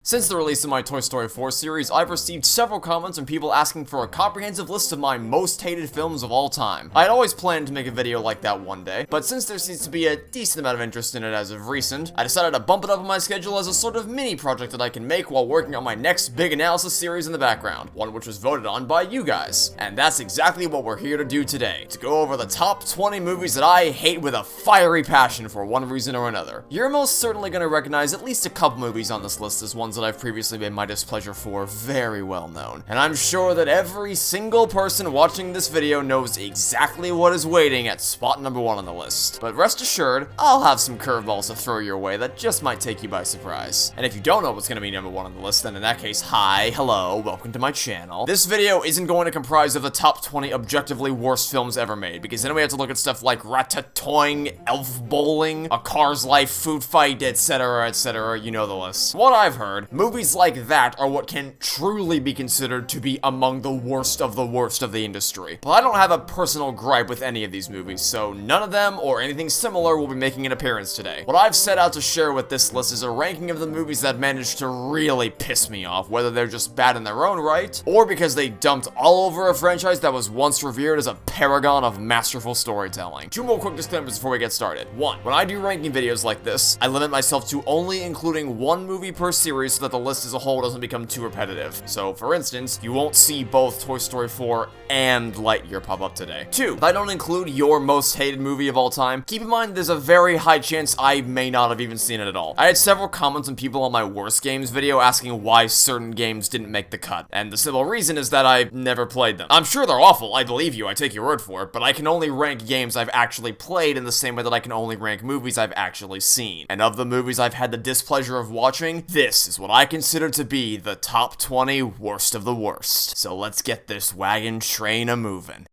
Since the release of my Toy Story 4 series, I've received several comments from people asking for a comprehensive list of my most hated films of all time. I had always planned to make a video like that one day, but since there seems to be a decent amount of interest in it as of recent, I decided to bump it up on my schedule as a sort of mini project that I can make while working on my next big analysis series in the background, one which was voted on by you guys. And that's exactly what we're here to do today, to go over the top 20 movies that I hate with a fiery passion for one reason or another. You're most certainly going to recognize at least a couple movies on this list as ones that I've previously made my displeasure for very well known. And I'm sure that every single person watching this video knows exactly what is waiting at spot number 1 on the list. But rest assured, I'll have some curveballs to throw your way that just might take you by surprise. And if you don't know what's going to be number 1 on the list, then in that case, hi, hello, welcome to my channel. This video isn't going to comprise of the top 20 objectively worst films ever made, because then we have to look at stuff like Ratatouille, Elf Bowling, A Car's Life, Food Fight, etc, you know the list. What I've heard, movies like that are what can truly be considered to be among the worst of the industry. But I don't have a personal gripe with any of these movies, so none of them or anything similar will be making an appearance today. What I've set out to share with this list is a ranking of the movies that managed to really piss me off, whether they're just bad in their own right, or because they dumped all over a franchise that was once revered as a paragon of masterful storytelling. Two more quick disclaimers before we get started. 1. When I do ranking videos like this, I limit myself to only including one movie per series so that the list as a whole doesn't become too repetitive. So, for instance, you won't see both Toy Story 4 and Lightyear pop up today. 2. If I don't include your most hated movie of all time, keep in mind there's a very high chance I may not have even seen it at all. I had several comments from people on my worst games video asking why certain games didn't make the cut, and the simple reason is that I've never played them. I'm sure they're awful, I believe you, I take your word for it, but I can only rank games I've actually played in the same way that I can only rank movies I've actually seen. And of the movies I've had the displeasure of watching, this is what I consider to be the top 20 worst of the worst. So let's get this wagon train a-moving.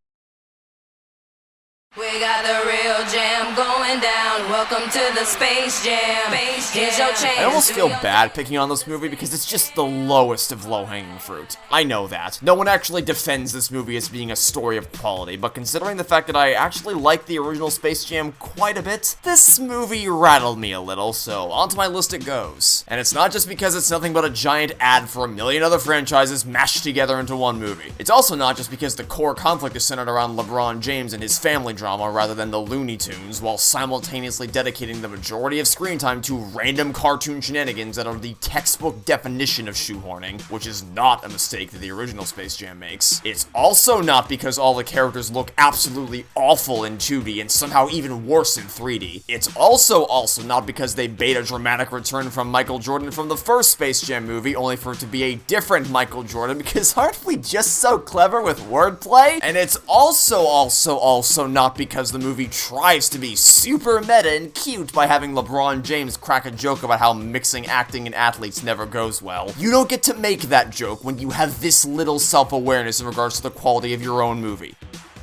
We got the real jam going down. Welcome to the Space Jam. Here's your chance. I almost feel bad picking on this movie because it's just the lowest of low-hanging fruit. I know that. No one actually defends this movie as being a story of quality, but considering the fact that I actually like the original Space Jam quite a bit, this movie rattled me a little, so onto my list it goes. And it's not just because it's nothing but a giant ad for a million other franchises mashed together into one movie. It's also not just because the core conflict is centered around LeBron James and his family drama rather than the Looney Tunes, while simultaneously dedicating the majority of screen time to random cartoon shenanigans that are the textbook definition of shoehorning, which is not a mistake that the original Space Jam makes. It's also not because all the characters look absolutely awful in 2D and somehow even worse in 3D. It's also not because they bait a dramatic return from Michael Jordan from the first Space Jam movie, only for it to be a different Michael Jordan, because aren't we just so clever with wordplay? And it's also not because the movie tries to be super meta and cute by having LeBron James crack a joke about how mixing acting and athletes never goes well. You don't get to make that joke when you have this little self-awareness in regards to the quality of your own movie.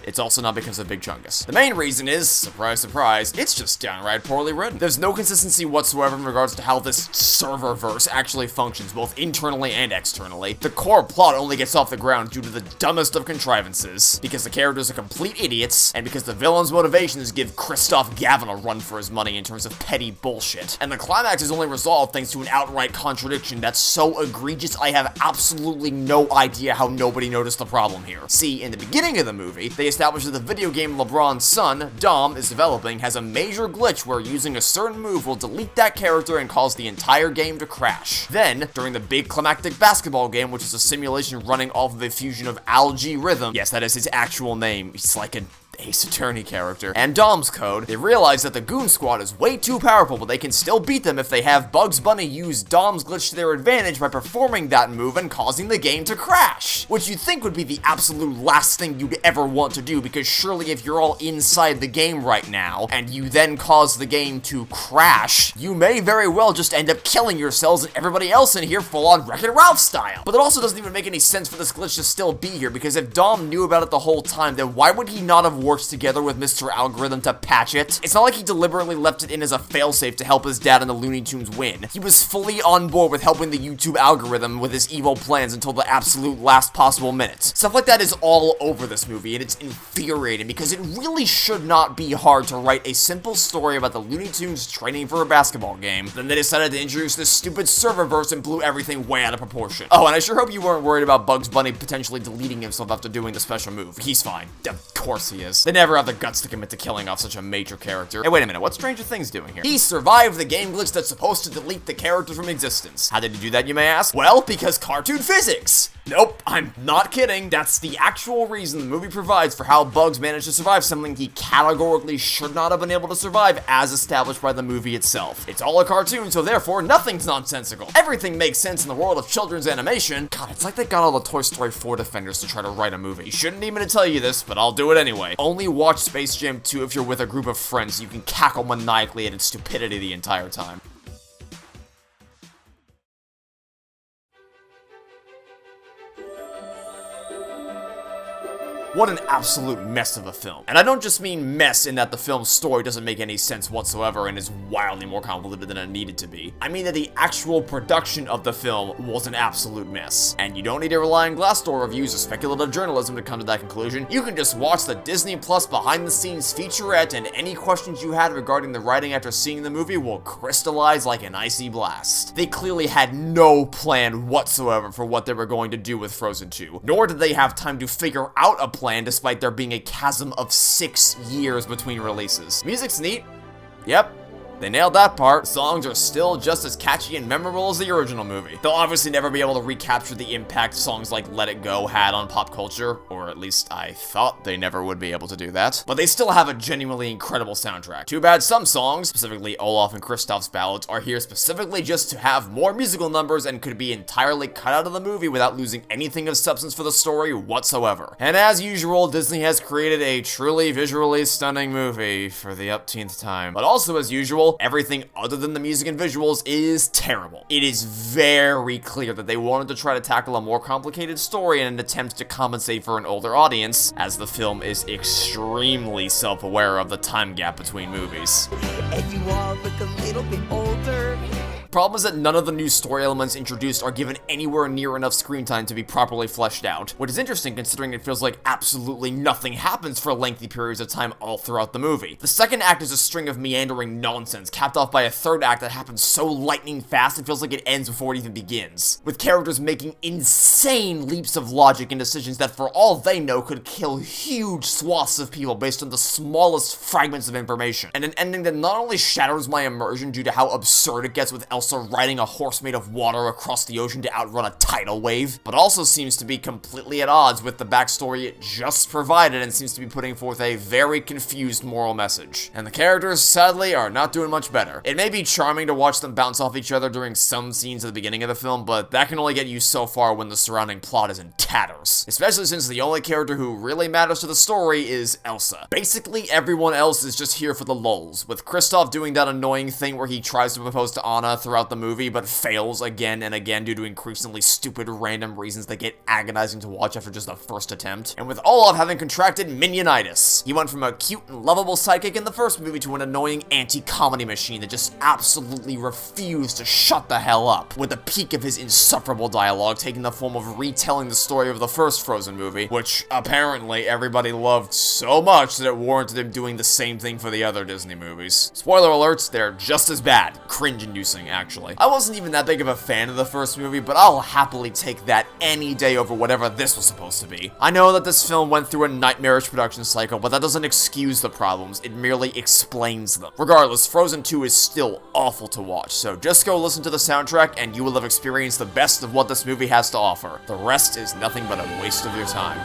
It's also not because of Big Chungus. The main reason is, surprise, surprise, it's just downright poorly written. There's no consistency whatsoever in regards to how this server-verse actually functions, both internally and externally. The core plot only gets off the ground due to the dumbest of contrivances, because the characters are complete idiots, and because the villain's motivations give Christoph Gavin a run for his money in terms of petty bullshit. And the climax is only resolved thanks to an outright contradiction that's so egregious I have absolutely no idea how nobody noticed the problem here. See, in the beginning of the movie, they established that the video game LeBron's son, Dom, is developing has a major glitch where using a certain move will delete that character and cause the entire game to crash. Then, during the big climactic basketball game, which is a simulation running off of a fusion of Algae Rhythm, yes, that is his actual name, it's like an Ace Attorney character, and Dom's code, they realize that the Goon Squad is way too powerful, but they can still beat them if they have Bugs Bunny use Dom's glitch to their advantage by performing that move and causing the game to crash. Which you'd think would be the absolute last thing you'd ever want to do, because surely if you're all inside the game right now, and you then cause the game to crash, you may very well just end up killing yourselves and everybody else in here full-on Wreck-It Ralph style. But it also doesn't even make any sense for this glitch to still be here, because if Dom knew about it the whole time, then why would he not have works together with Mr. Algorithm to patch it. It's not like he deliberately left it in as a failsafe to help his dad and the Looney Tunes win. He was fully on board with helping the YouTube algorithm with his evil plans until the absolute last possible minute. Stuff like that is all over this movie, and it's infuriating because it really should not be hard to write a simple story about the Looney Tunes training for a basketball game. Then they decided to introduce this stupid serververse and blew everything way out of proportion. Oh, and I sure hope you weren't worried about Bugs Bunny potentially deleting himself after doing the special move. He's fine. Of course he is. They never have the guts to commit to killing off such a major character. Hey, wait a minute, what's Stranger Things doing here? He survived the game glitch that's supposed to delete the character from existence. How did he do that, you may ask? Well, because cartoon physics! Nope, I'm not kidding. That's the actual reason the movie provides for how Bugs managed to survive something he categorically should not have been able to survive as established by the movie itself. It's all a cartoon, so therefore nothing's nonsensical. Everything makes sense in the world of children's animation. God, it's like they got all the Toy Story 4 defenders to try to write a movie. You shouldn't need me to tell you this, but I'll do it anyway. Only watch Space Jam 2 if you're with a group of friends so you can cackle maniacally at its stupidity the entire time. What an absolute mess of a film. And I don't just mean mess in that the film's story doesn't make any sense whatsoever and is wildly more convoluted than it needed to be. I mean that the actual production of the film was an absolute mess. And you don't need to rely on Glassdoor reviews or speculative journalism to come to that conclusion. You can just watch the Disney Plus behind the scenes featurette, and any questions you had regarding the writing after seeing the movie will crystallize like an icy blast. They clearly had no plan whatsoever for what they were going to do with Frozen 2, nor did they have time to figure out a plan despite there being a chasm of 6 years between releases. Music's neat. Yep. They nailed that part. The songs are still just as catchy and memorable as the original movie. They'll obviously never be able to recapture the impact songs like Let It Go had on pop culture, or at least I thought they never would be able to do that. But they still have a genuinely incredible soundtrack. Too bad some songs, specifically Olaf and Kristoff's ballads, are here specifically just to have more musical numbers and could be entirely cut out of the movie without losing anything of substance for the story whatsoever. And as usual, Disney has created a truly visually stunning movie for the upteenth time. But also as usual, everything other than the music and visuals is terrible. It is very clear that they wanted to try to tackle a more complicated story in an attempt to compensate for an older audience, as the film is extremely self-aware of the time gap between movies. And you all look a little bit older. Problem is that none of the new story elements introduced are given anywhere near enough screen time to be properly fleshed out, which is interesting considering it feels like absolutely nothing happens for lengthy periods of time all throughout the movie. The second act is a string of meandering nonsense, capped off by a third act that happens so lightning fast it feels like it ends before it even begins, with characters making insane leaps of logic and decisions that for all they know could kill huge swaths of people based on the smallest fragments of information, and an ending that not only shatters my immersion due to how absurd it gets with Elsa riding a horse made of water across the ocean to outrun a tidal wave, but also seems to be completely at odds with the backstory it just provided and seems to be putting forth a very confused moral message. And the characters, sadly, are not doing much better. It may be charming to watch them bounce off each other during some scenes at the beginning of the film, but that can only get you so far when the surrounding plot is in tatters. Especially since the only character who really matters to the story is Elsa. Basically, everyone else is just here for the lulz, with Kristoff doing that annoying thing where he tries to propose to Anna throughout the movie, but fails again and again due to increasingly stupid random reasons that get agonizing to watch after just the first attempt. And with Olaf having contracted minionitis, he went from a cute and lovable sidekick in the first movie to an annoying anti-comedy machine that just absolutely refused to shut the hell up, with the peak of his insufferable dialogue taking the form of retelling the story of the first Frozen movie, which apparently everybody loved so much that it warranted him doing the same thing for the other Disney movies. Spoiler alerts, they're just as bad. Cringe-inducing, actually. I wasn't even that big of a fan of the first movie, but I'll happily take that any day over whatever this was supposed to be. I know that this film went through a nightmarish production cycle, but that doesn't excuse the problems, it merely explains them. Regardless, Frozen 2 is still awful to watch, so just go listen to the soundtrack and you will have experienced the best of what this movie has to offer. The rest is nothing but a waste of your time.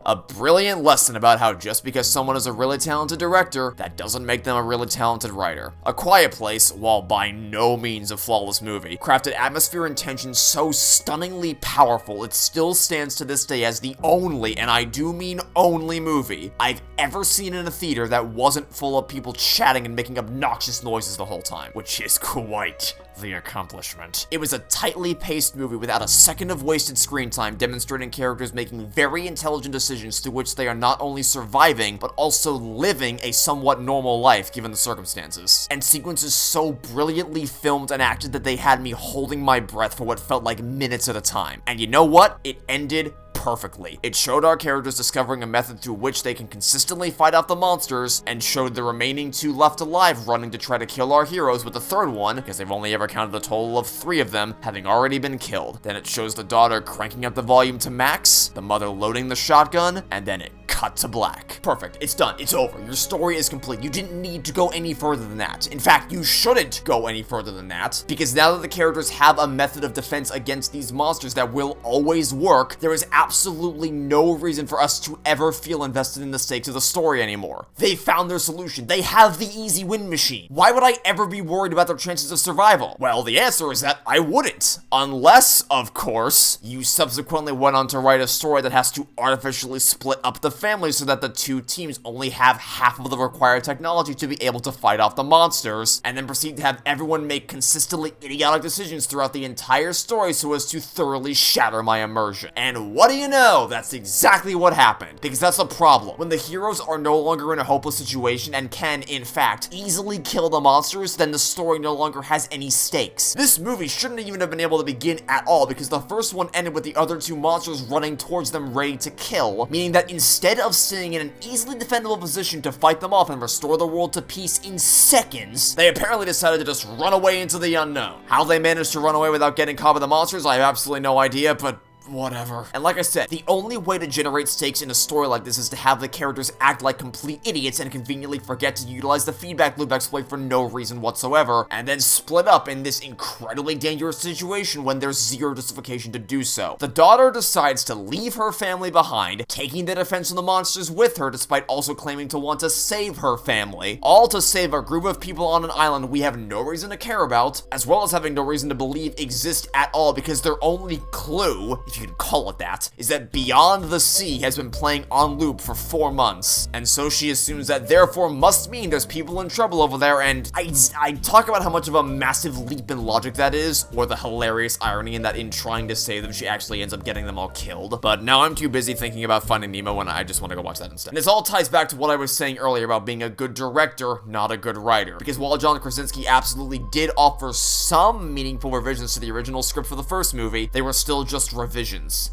A brilliant lesson about how just because someone is a really talented director, that doesn't make them a really talented writer. A Quiet Place, while by no means a flawless movie, crafted atmosphere and tension so stunningly powerful it still stands to this day as the only, and I do mean only, movie I've ever seen in a theater that wasn't full of people chatting and making obnoxious noises the whole time, which is quite the accomplishment. It was a tightly paced movie without a second of wasted screen time, demonstrating characters making very intelligent decisions through which they are not only surviving, but also living a somewhat normal life given the circumstances. And sequences so brilliantly filmed and acted that they had me holding my breath for what felt like minutes at a time. And you know what? It ended perfectly. It showed our characters discovering a method through which they can consistently fight off the monsters, and showed the remaining two left alive running to try to kill our heroes, with the third one, because they've only ever counted a total of 3 of them, having already been killed. Then it shows the daughter cranking up the volume to max, the mother loading the shotgun, and then it cut to black. Perfect. It's done. It's over. Your story is complete. You didn't need to go any further than that. In fact, you shouldn't go any further than that, because now that the characters have a method of defense against these monsters that will always work, there is absolutely no reason for us to ever feel invested in the stakes of the story anymore. They found their solution. They have the easy win machine. Why would I ever be worried about their chances of survival? Well, the answer is that I wouldn't. Unless, of course, you subsequently went on to write a story that has to artificially split up the family so that the two teams only have half of the required technology to be able to fight off the monsters, and then proceed to have everyone make consistently idiotic decisions throughout the entire story so as to thoroughly shatter my immersion. And what do you know? That's exactly what happened. Because that's the problem. When the heroes are no longer in a hopeless situation and can, in fact, easily kill the monsters, then the story no longer has any stakes. This movie shouldn't even have been able to begin at all, because the first one ended with the other two monsters running towards them ready to kill, meaning that instead of staying in an easily defendable position to fight them off and restore the world to peace in seconds, they apparently decided to just run away into the unknown. How they managed to run away without getting caught by the monsters, I have absolutely no idea, but whatever. And like I said, the only way to generate stakes in a story like this is to have the characters act like complete idiots and conveniently forget to utilize the feedback loop exploit for no reason whatsoever, and then split up in this incredibly dangerous situation when there's zero justification to do so. The daughter decides to leave her family behind, taking the defense of the monsters with her despite also claiming to want to save her family, all to save a group of people on an island we have no reason to care about, as well as having no reason to believe exist at all, because their only clue, if you can call it that, is that Beyond the Sea has been playing on loop for 4 months, and so she assumes that therefore must mean there's people in trouble over there, and I talk about how much of a massive leap in logic that is, or the hilarious irony in that in trying to save them, she actually ends up getting them all killed. But now I'm too busy thinking about Finding Nemo and I just want to go watch that instead. And this all ties back to what I was saying earlier about being a good director, not a good writer, because while John Krasinski absolutely did offer some meaningful revisions to the original script for the first movie, they were still just revisions.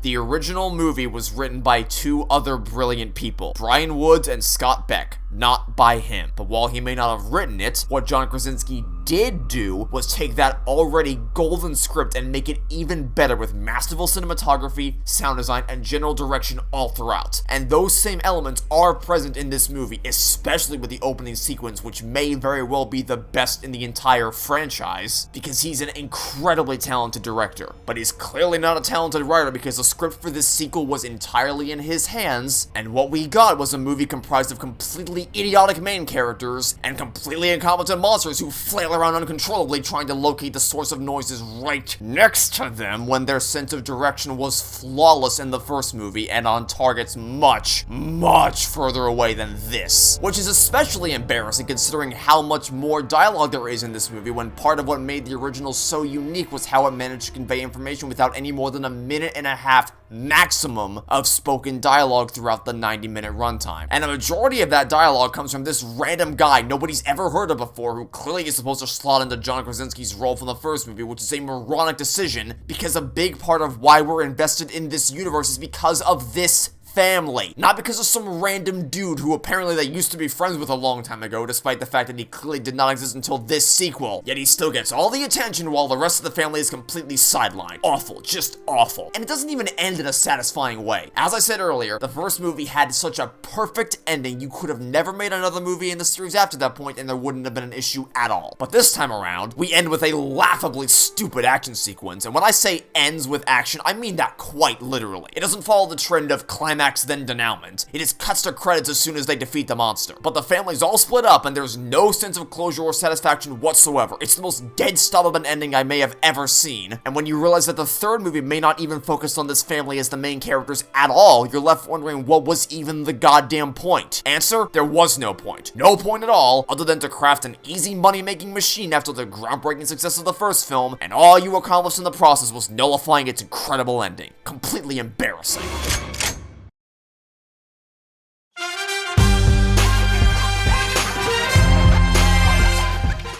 The original movie was written by 2 other brilliant people, Brian Woods and Scott Beck, not by him. But while he may not have written it, what John Krasinski did do was take that already golden script and make it even better with masterful cinematography, sound design, and general direction all throughout. And those same elements are present in this movie, especially with the opening sequence, which may very well be the best in the entire franchise, because he's an incredibly talented director. But he's clearly not a talented writer, because the script for this sequel was entirely in his hands, and what we got was a movie comprised of completely idiotic main characters and completely incompetent monsters who flail around uncontrollably trying to locate the source of noises right next to them, when their sense of direction was flawless in the first movie and on targets much, much further away than this. Which is especially embarrassing considering how much more dialogue there is in this movie, when part of what made the original so unique was how it managed to convey information without any more than a minute and a half maximum of spoken dialogue throughout the 90-minute runtime. And a majority of that dialogue comes from this random guy nobody's ever heard of before, who clearly is supposed to slot into John Krasinski's role from the first movie, which is a moronic decision, because a big part of why we're invested in this universe is because of this family, not because of some random dude who apparently they used to be friends with a long time ago, despite the fact that he clearly did not exist until this sequel. Yet he still gets all the attention while the rest of the family is completely sidelined. Awful, just awful. And it doesn't even end in a satisfying way. As I said earlier, the first movie had such a perfect ending, you could have never made another movie in the series after that point and there wouldn't have been an issue at all. But this time around, we end with a laughably stupid action sequence, and when I say ends with action, I mean that quite literally. It doesn't follow the trend of climax Max then denouement. It is cuts to credits as soon as they defeat the monster. But the family's all split up and there's no sense of closure or satisfaction whatsoever. It's the most dead stop of an ending I may have ever seen. And when you realize that the third movie may not even focus on this family as the main characters at all, you're left wondering what was even the goddamn point. Answer: there was no point. No point at all, other than to craft an easy money-making machine after the groundbreaking success of the first film, and all you accomplished in the process was nullifying its incredible ending. Completely embarrassing.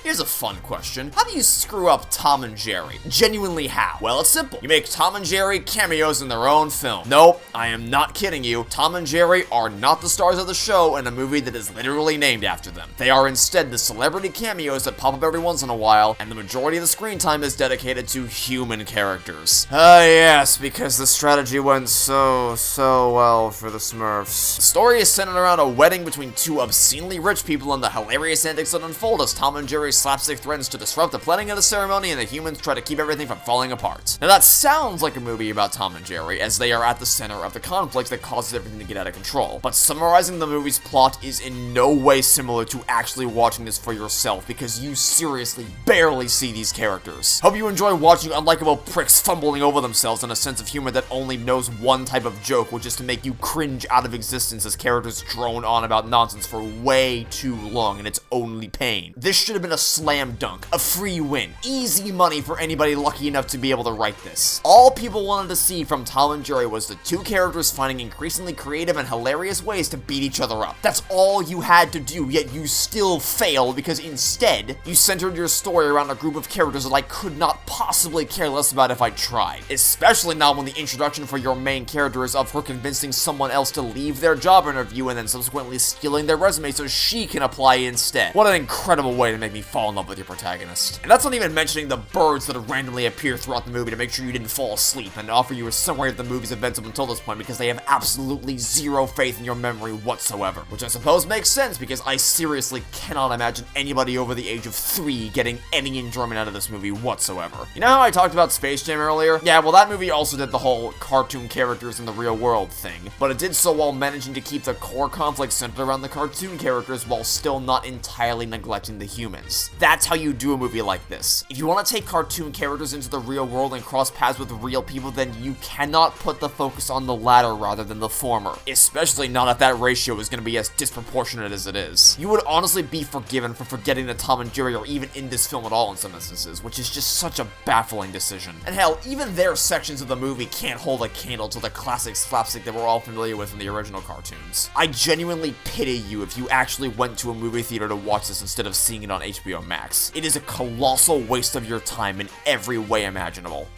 Here's a fun question. How do you screw up Tom and Jerry? Genuinely how? Well, it's simple. You make Tom and Jerry cameos in their own film. Nope, I am not kidding you. Tom and Jerry are not the stars of the show in a movie that is literally named after them. They are instead the celebrity cameos that pop up every once in a while, and the majority of the screen time is dedicated to human characters. Yes, because the strategy went so well for the Smurfs. The story is centered around a wedding between two obscenely rich people and the hilarious antics that unfold as Tom and Jerry slapstick threatens to disrupt the planning of the ceremony and the humans try to keep everything from falling apart. Now that sounds like a movie about Tom and Jerry, as they are at the center of the conflict that causes everything to get out of control. But summarizing the movie's plot is in no way similar to actually watching this for yourself, because you seriously barely see these characters. Hope you enjoy watching unlikable pricks fumbling over themselves in a sense of humor that only knows one type of joke, which is to make you cringe out of existence as characters drone on about nonsense for way too long, and it's only pain. This should have been a slam dunk, a free win, easy money for anybody lucky enough to be able to write this. All people wanted to see from Tom and Jerry was the two characters finding increasingly creative and hilarious ways to beat each other up. That's all you had to do, yet you still failed because instead, you centered your story around a group of characters that I could not possibly care less about if I tried. Especially not when the introduction for your main character is of her convincing someone else to leave their job interview and then subsequently stealing their resume so she can apply instead. What an incredible way to make me fall in love with your protagonist. And that's not even mentioning the birds that randomly appear throughout the movie to make sure you didn't fall asleep and offer you a summary of the movie's events up until this point because they have absolutely zero faith in your memory whatsoever. Which I suppose makes sense because I seriously cannot imagine anybody over the age of 3 getting any enjoyment out of this movie whatsoever. You know how I talked about Space Jam earlier? Yeah, well that movie also did the whole cartoon characters in the real world thing, but it did so while managing to keep the core conflict centered around the cartoon characters while still not entirely neglecting the humans. That's how you do a movie like this. If you want to take cartoon characters into the real world and cross paths with real people, then you cannot put the focus on the latter rather than the former. Especially not if that ratio is going to be as disproportionate as it is. You would honestly be forgiven for forgetting that Tom and Jerry are even in this film at all in some instances, which is just such a baffling decision. And hell, even their sections of the movie can't hold a candle to the classic slapstick that we're all familiar with in the original cartoons. I genuinely pity you if you actually went to a movie theater to watch this instead of seeing it on HBO Max. It is a colossal waste of your time in every way imaginable.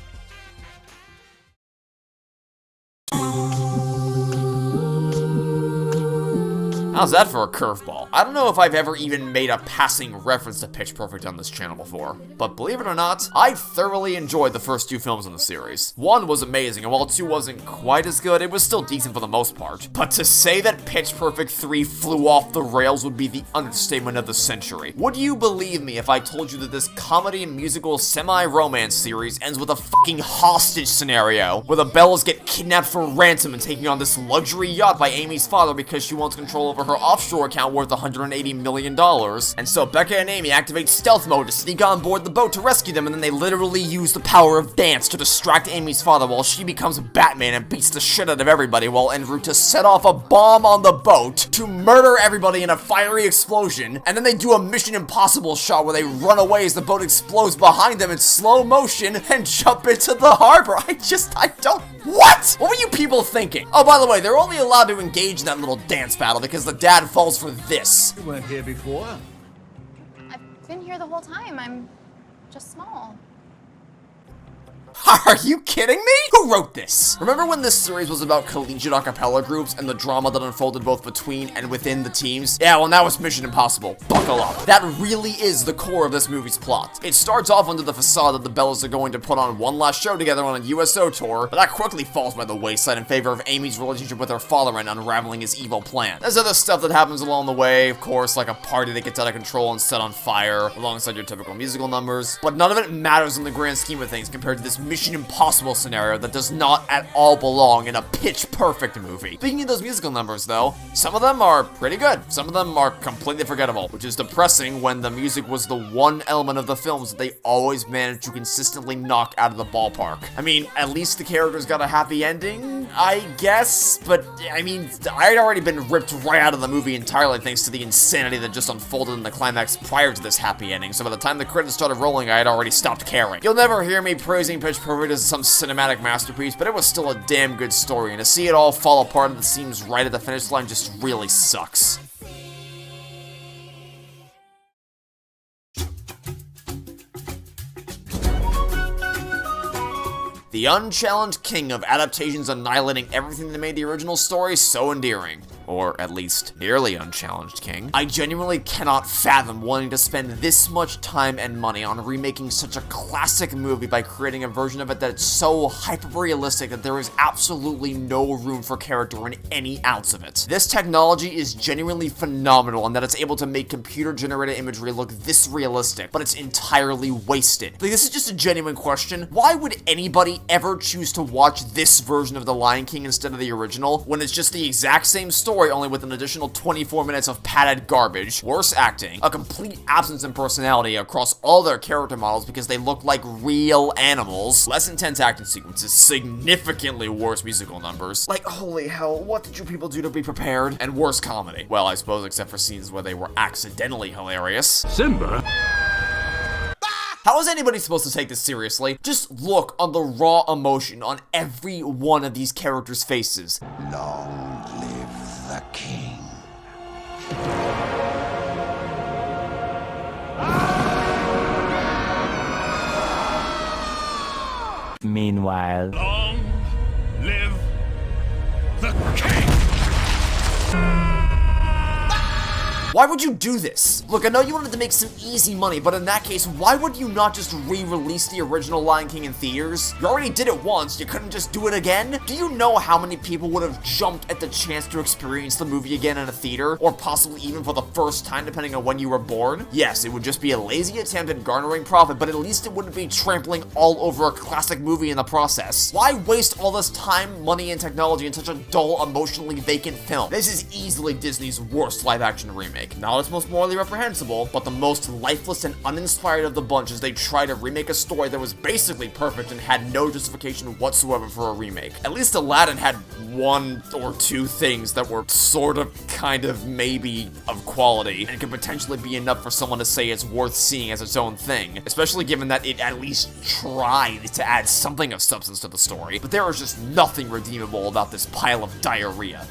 How's that for a curveball? I don't know if I've ever even made a passing reference to Pitch Perfect on this channel before, but believe it or not, I thoroughly enjoyed the first 2 films in the series. 1 was amazing, and while 2 wasn't quite as good, it was still decent for the most part. But to say that Pitch Perfect 3 flew off the rails would be the understatement of the century. Would you believe me if I told you that this comedy and musical semi-romance series ends with a fucking hostage scenario, where the Bellas get kidnapped for ransom and taking on this luxury yacht by Amy's father because she wants control over her offshore account worth $180 million, and so Becca and Amy activate stealth mode to sneak on board the boat to rescue them, and then they literally use the power of dance to distract Amy's father while she becomes Batman and beats the shit out of everybody, while en route to set off a bomb on the boat to murder everybody in a fiery explosion, and then they do a Mission Impossible shot where they run away as the boat explodes behind them in slow motion and jump into the harbor. I don't... What? What were you people thinking? Oh, by the way, they're only allowed to engage in that little dance battle because the dad falls for this. You weren't here before. I've been here the whole time. I'm just small. Are you kidding me? Who wrote this? Remember when this series was about collegiate a cappella groups and the drama that unfolded both between and within the teams? Yeah, well now it's Mission Impossible. Buckle up. That really is the core of this movie's plot. It starts off under the facade that the Bellas are going to put on one last show together on a USO tour, but that quickly falls by the wayside in favor of Amy's relationship with her father and unraveling his evil plan. There's other stuff that happens along the way, of course, like a party that gets out of control and set on fire, alongside your typical musical numbers, but none of it matters in the grand scheme of things compared to this Mission Impossible scenario that does not at all belong in a pitch-perfect movie. Speaking of those musical numbers, though, some of them are pretty good. Some of them are completely forgettable, which is depressing when the music was the one element of the films that they always managed to consistently knock out of the ballpark. I mean, at least the characters got a happy ending, I guess, but, I mean, I'd already been ripped right out of the movie entirely thanks to the insanity that just unfolded in the climax prior to this happy ending, so by the time the credits started rolling, I had already stopped caring. You'll never hear me praising Pitch Perfect as some cinematic masterpiece, but it was still a damn good story, and to see it all fall apart at the seams right at the finish line just really sucks. The unchallenged king of adaptations annihilating everything that made the original story so endearing. Or at least nearly unchallenged king. I genuinely cannot fathom wanting to spend this much time and money on remaking such a classic movie by creating a version of it that's so hyper-realistic that there is absolutely no room for character in any ounce of it. This technology is genuinely phenomenal in that it's able to make computer-generated imagery look this realistic, but it's entirely wasted. Like, this is just a genuine question. Why would anybody ever choose to watch this version of The Lion King instead of the original, when it's just the exact same story, only with an additional 24 minutes of padded garbage, worse acting, a complete absence in personality across all their character models because they look like real animals, less intense acting sequences, significantly worse musical numbers. Like, holy hell, what did you people do to be prepared? And worse comedy. Well, I suppose except for scenes where they were accidentally hilarious. Simba? How is anybody supposed to take this seriously? Just look on the raw emotion on every one of these characters' faces. Long live the king. Meanwhile, Long live the king! Why would you do this? Look, I know you wanted to make some easy money, but in that case, why would you not just re-release the original Lion King in theaters? You already did it once, you couldn't just do it again? Do you know how many people would have jumped at the chance to experience the movie again in a theater? Or possibly even for the first time, depending on when you were born? Yes, it would just be a lazy attempt at garnering profit, but at least it wouldn't be trampling all over a classic movie in the process. Why waste all this time, money, and technology in such a dull, emotionally vacant film? This is easily Disney's worst live-action remake. Not its most morally reprehensible, but the most lifeless and uninspired of the bunch as they try to remake a story that was basically perfect and had no justification whatsoever for a remake. At least Aladdin had one or two things that were sort of, kind of, maybe of quality, and could potentially be enough for someone to say it's worth seeing as its own thing, especially given that it at least tried to add something of substance to the story. But there is just nothing redeemable about this pile of diarrhea.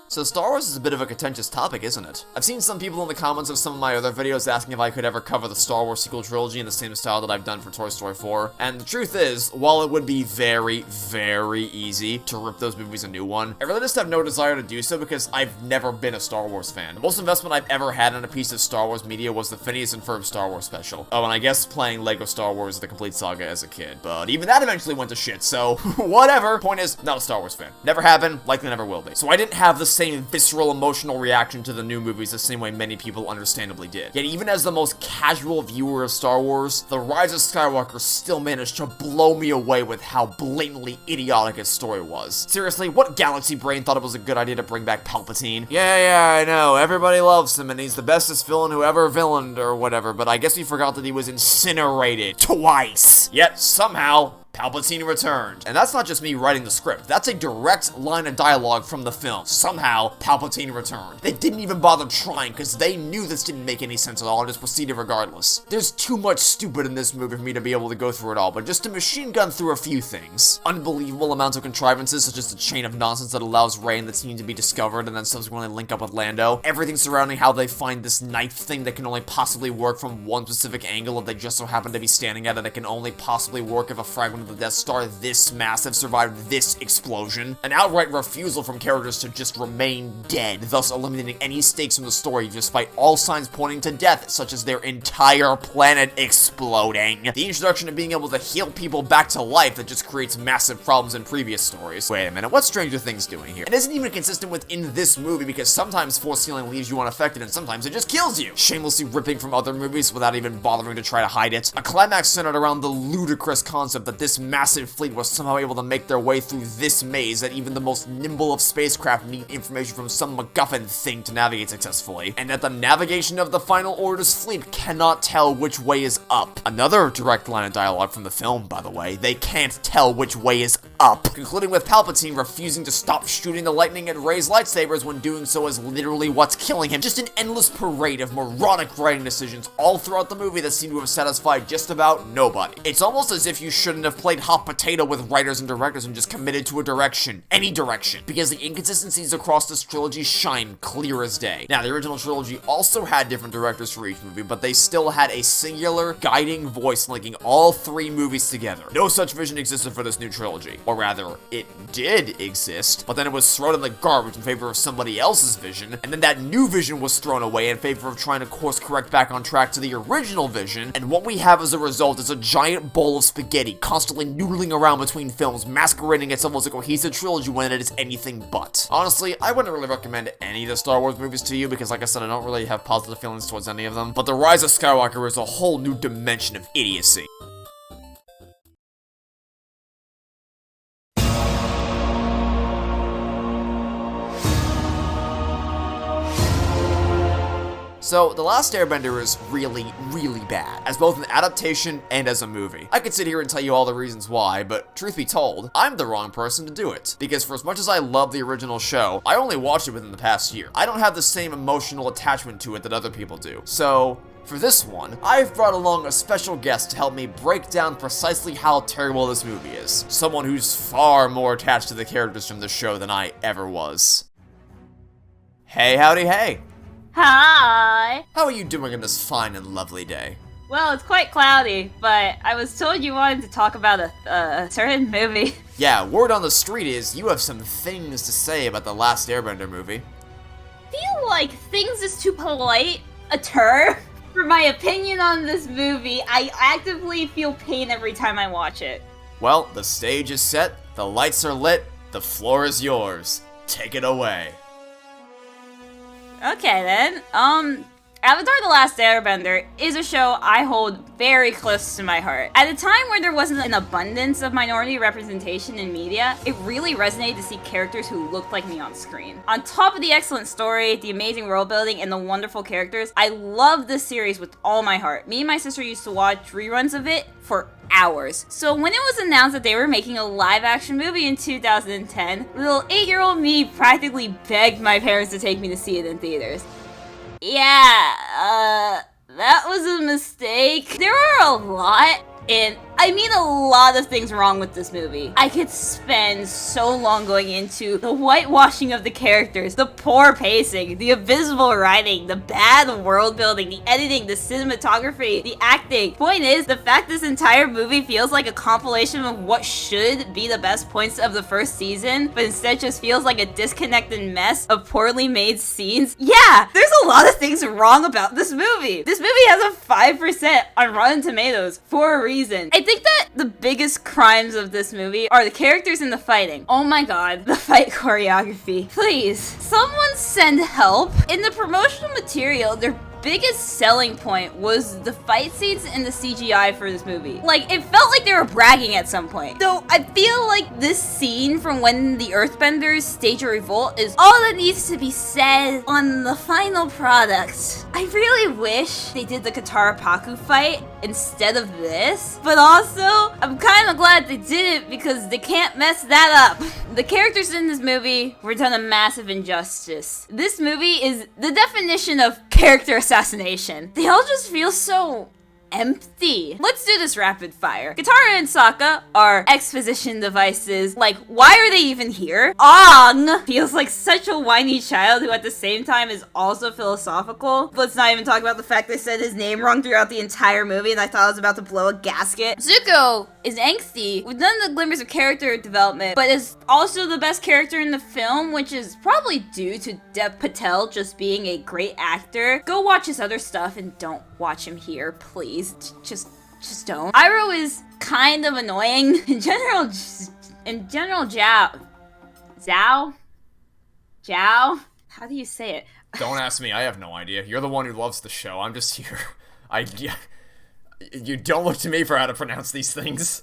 So Star Wars is a bit of a contentious topic, isn't it? I've seen some people in the comments of some of my other videos asking if I could ever cover the Star Wars sequel trilogy in the same style that I've done for Toy Story 4, and the truth is, while it would be very, very easy to rip those movies a new one, I really just have no desire to do so because I've never been a Star Wars fan. The most investment I've ever had in a piece of Star Wars media was the Phineas and Ferb Star Wars special. Oh, and I guess playing LEGO Star Wars The Complete Saga as a kid, but even that eventually went to shit, so whatever. Point is, not a Star Wars fan. Never have been, likely never will be. So I didn't have the same visceral emotional reaction to the new movies the same way many people understandably did. Yet even as the most casual viewer of Star Wars, The Rise of Skywalker still managed to blow me away with how blatantly idiotic its story was. Seriously, what galaxy brain thought it was a good idea to bring back Palpatine? Yeah, I know, everybody loves him and he's the bestest villain who ever villained or whatever, but I guess we forgot that he was incinerated twice. Yet somehow, Palpatine returned. And that's not just me writing the script. That's a direct line of dialogue from the film. Somehow, Palpatine returned. They didn't even bother trying because they knew this didn't make any sense at all and just proceeded regardless. There's too much stupid in this movie for me to be able to go through it all, but just to machine gun through a few things. Unbelievable amounts of contrivances, such as the chain of nonsense that allows Rey and the team to be discovered and then subsequently link up with Lando. Everything surrounding how they find this knife thing that can only possibly work from one specific angle that they just so happen to be standing at, and it can only possibly work if a fragment of the Death Star this massive survived this explosion. An outright refusal from characters to just remain dead, thus eliminating any stakes from the story despite all signs pointing to death, such as their entire planet exploding. The introduction of being able to heal people back to life that just creates massive problems in previous stories. Wait a minute, what's Stranger Things doing here? It isn't even consistent within this movie because sometimes force healing leaves you unaffected and sometimes it just kills you, shamelessly ripping from other movies without even bothering to try to hide it. A climax centered around the ludicrous concept that this massive fleet was somehow able to make their way through this maze that even the most nimble of spacecraft need information from some MacGuffin thing to navigate successfully, and that the navigation of the Final Order's fleet cannot tell which way is up. Another direct line of dialogue from the film, by the way. They can't tell which way is up, concluding with Palpatine refusing to stop shooting the lightning at Rey's lightsabers when doing so is literally what's killing him. Just an endless parade of moronic writing decisions all throughout the movie that seem to have satisfied just about nobody. It's almost as if you shouldn't have played hot potato with writers and directors and just committed to a direction, any direction, because the inconsistencies across this trilogy shine clear as day. Now, the original trilogy also had different directors for each movie, but they still had a singular guiding voice linking all three movies together. No such vision existed for this new trilogy, or rather, it did exist, but then it was thrown in the garbage in favor of somebody else's vision, and then that new vision was thrown away in favor of trying to course correct back on track to the original vision, and what we have as a result is a giant bowl of spaghetti constantly noodling around between films, masquerading as almost a cohesive trilogy when it is anything but. Honestly, I wouldn't really recommend any of the Star Wars movies to you because, like I said, I don't really have positive feelings towards any of them, but The Rise of Skywalker is a whole new dimension of idiocy. So, The Last Airbender is really, really bad, as both an adaptation and as a movie. I could sit here and tell you all the reasons why, but truth be told, I'm the wrong person to do it. Because for as much as I love the original show, I only watched it within the past year. I don't have the same emotional attachment to it that other people do. So, for this one, I've brought along a special guest to help me break down precisely how terrible this movie is. Someone who's far more attached to the characters from the show than I ever was. Hey, howdy, hey! Hi! How are you doing on this fine and lovely day? Well, it's quite cloudy, but I was told you wanted to talk about a certain movie. Yeah, word on the street is you have some things to say about the Last Airbender movie. Feel like things is too polite a term for my opinion on this movie. I actively feel pain every time I watch it. Well, the stage is set, the lights are lit, the floor is yours. Take it away. Okay then, Avatar: The Last Airbender is a show I hold very close to my heart. At a time where there wasn't an abundance of minority representation in media, it really resonated to see characters who looked like me on screen. On top of the excellent story, the amazing world building, and the wonderful characters, I love this series with all my heart. Me and my sister used to watch reruns of it for hours. So when it was announced that they were making a live-action movie in 2010, little 8-year-old me practically begged my parents to take me to see it in theaters. Yeah, that was a mistake. There are a lot, and I mean a lot of things wrong with this movie. I could spend so long going into the whitewashing of the characters, the poor pacing, the abysmal writing, the bad world building, the editing, the cinematography, the acting. Point is, the fact this entire movie feels like a compilation of what should be the best points of the first season, but instead just feels like a disconnected mess of poorly made scenes. Yeah, there's a lot of things wrong about this movie. This movie has a 5% on Rotten Tomatoes for a reason. I think that the biggest crimes of this movie are the characters and the fighting. Oh my god, the fight choreography. Please, someone send help. In the promotional material, their biggest selling point was the fight scenes and the CGI for this movie. Like, it felt like they were bragging at some point. Though, I feel like this scene from when the Earthbenders stage a revolt is all that needs to be said on the final product. I really wish they did the Katara Paku fight instead of this, but also, I'm kind of glad they did it because they can't mess that up. The characters in this movie were done a massive injustice. This movie is the definition of character assassination. They all just feel so empty. Let's do this rapid fire. Katara and Sokka are exposition devices. Like, why are they even here? Aang feels like such a whiny child who at the same time is also philosophical. Let's not even talk about the fact they said his name wrong throughout the entire movie and I thought I was about to blow a gasket. Zuko is angsty with none of the glimmers of character development, but is also the best character in the film, which is probably due to Dev Patel just being a great actor. Go watch his other stuff and don't watch him here, please. Just don't. Iroh is kind of annoying. In general, Zhao? How do you say it? Don't ask me, I have no idea. You're the one who loves the show, I'm just here. You don't look to me for how to pronounce these things.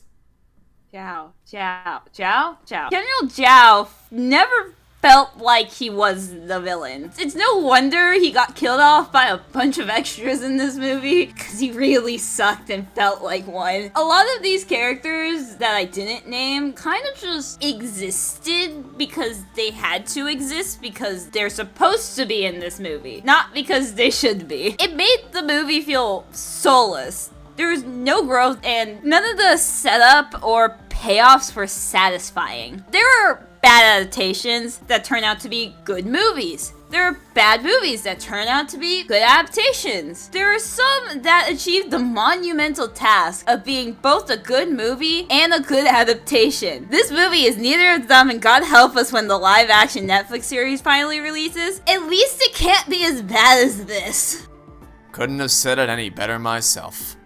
General Zhao never felt like he was the villain. It's no wonder he got killed off by a bunch of extras in this movie, because he really sucked and felt like one. A lot of these characters that I didn't name kind of just existed because they had to exist because they're supposed to be in this movie, not because they should be. It made the movie feel soulless. There's no growth and none of the setup or payoffs were satisfying. There are bad adaptations that turn out to be good movies. There are bad movies that turn out to be good adaptations. There are some that achieve the monumental task of being both a good movie and a good adaptation. This movie is neither of them, and God help us when the live action Netflix series finally releases. At least it can't be as bad as this. Couldn't have said it any better myself.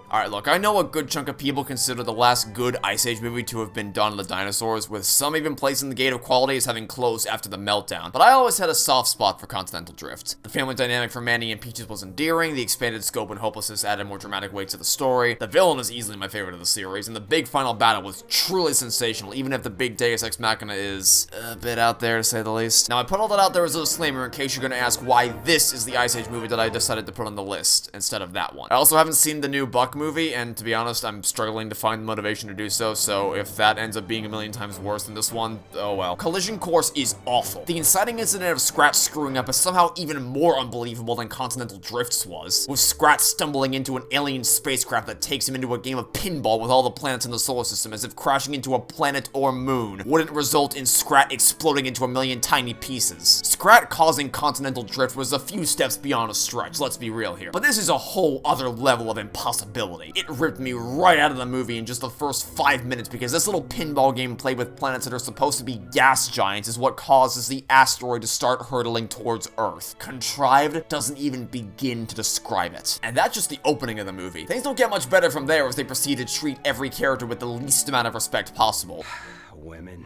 Alright, look, I know a good chunk of people consider the last good Ice Age movie to have been Dawn of the Dinosaurs, with some even placing the gate of quality as having closed after the meltdown, but I always had a soft spot for Continental Drift. The family dynamic for Manny and Peaches was endearing, the expanded scope and hopelessness added more dramatic weight to the story, the villain is easily my favorite of the series, and the big final battle was truly sensational, even if the big Deus Ex Machina is a bit out there, to say the least. Now, I put all that out there as a disclaimer in case you're gonna ask why this is the Ice Age movie that I decided to put on the list, instead of that one. I also haven't seen the new Buck movie, and to be honest, I'm struggling to find the motivation to do so, so if that ends up being a million times worse than this one, oh well. Collision Course is awful. The inciting incident of Scrat screwing up is somehow even more unbelievable than Continental Drift's was, with Scrat stumbling into an alien spacecraft that takes him into a game of pinball with all the planets in the solar system, as if crashing into a planet or moon wouldn't result in Scrat exploding into a million tiny pieces. Scrat causing Continental Drift was a few steps beyond a stretch, let's be real here. But this is a whole other level of impossibility. It ripped me right out of the movie in just the first 5 minutes because this little pinball game played with planets that are supposed to be gas giants is what causes the asteroid to start hurtling towards Earth. Contrived doesn't even begin to describe it. And that's just the opening of the movie. Things don't get much better from there as they proceed to treat every character with the least amount of respect possible. Women.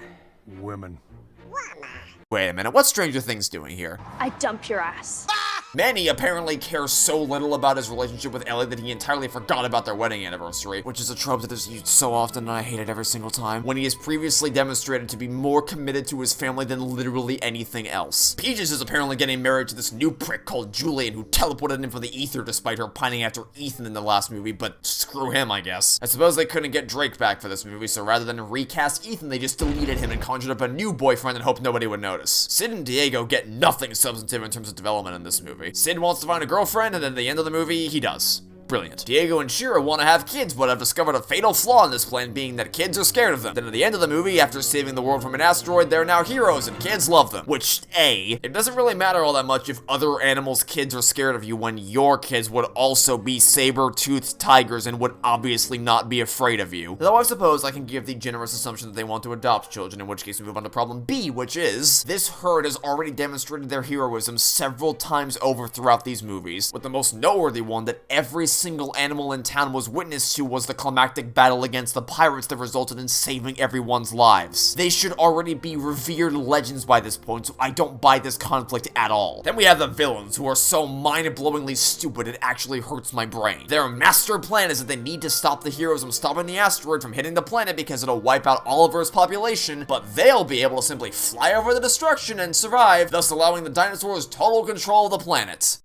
Wait a minute, what's Stranger Things doing here? I dump your ass. Manny apparently cares so little about his relationship with Ellie that he entirely forgot about their wedding anniversary, which is a trope that is used so often and I hate it every single time, when he has previously demonstrated to be more committed to his family than literally anything else. Peaches is apparently getting married to this new prick called Julian who teleported in from the ether despite her pining after Ethan in the last movie, but screw him, I guess. I suppose they couldn't get Drake back for this movie, so rather than recast Ethan, they just deleted him and conjured up a new boyfriend and hoped nobody would notice. Sid and Diego get nothing substantive in terms of development in this movie. Sid wants to find a girlfriend, and then at the end of the movie, he does. Brilliant. Diego and Shira want to have kids, but have discovered a fatal flaw in this plan, being that kids are scared of them. Then at the end of the movie, after saving the world from an asteroid, they're now heroes and kids love them. Which, it doesn't really matter all that much if other animals' kids are scared of you when your kids would also be saber-toothed tigers and would obviously not be afraid of you. Though I suppose I can give the generous assumption that they want to adopt children, in which case we move on to problem B, which is, this herd has already demonstrated their heroism several times over throughout these movies, with the most noteworthy one that every single animal in town was witness to was the climactic battle against the pirates that resulted in saving everyone's lives. They should already be revered legends by this point, so I don't buy this conflict at all. Then we have the villains, who are so mind-blowingly stupid it actually hurts my brain. Their master plan is that they need to stop the heroes from stopping the asteroid from hitting the planet because it'll wipe out all of Earth's population, but they'll be able to simply fly over the destruction and survive, thus allowing the dinosaurs total control of the planet.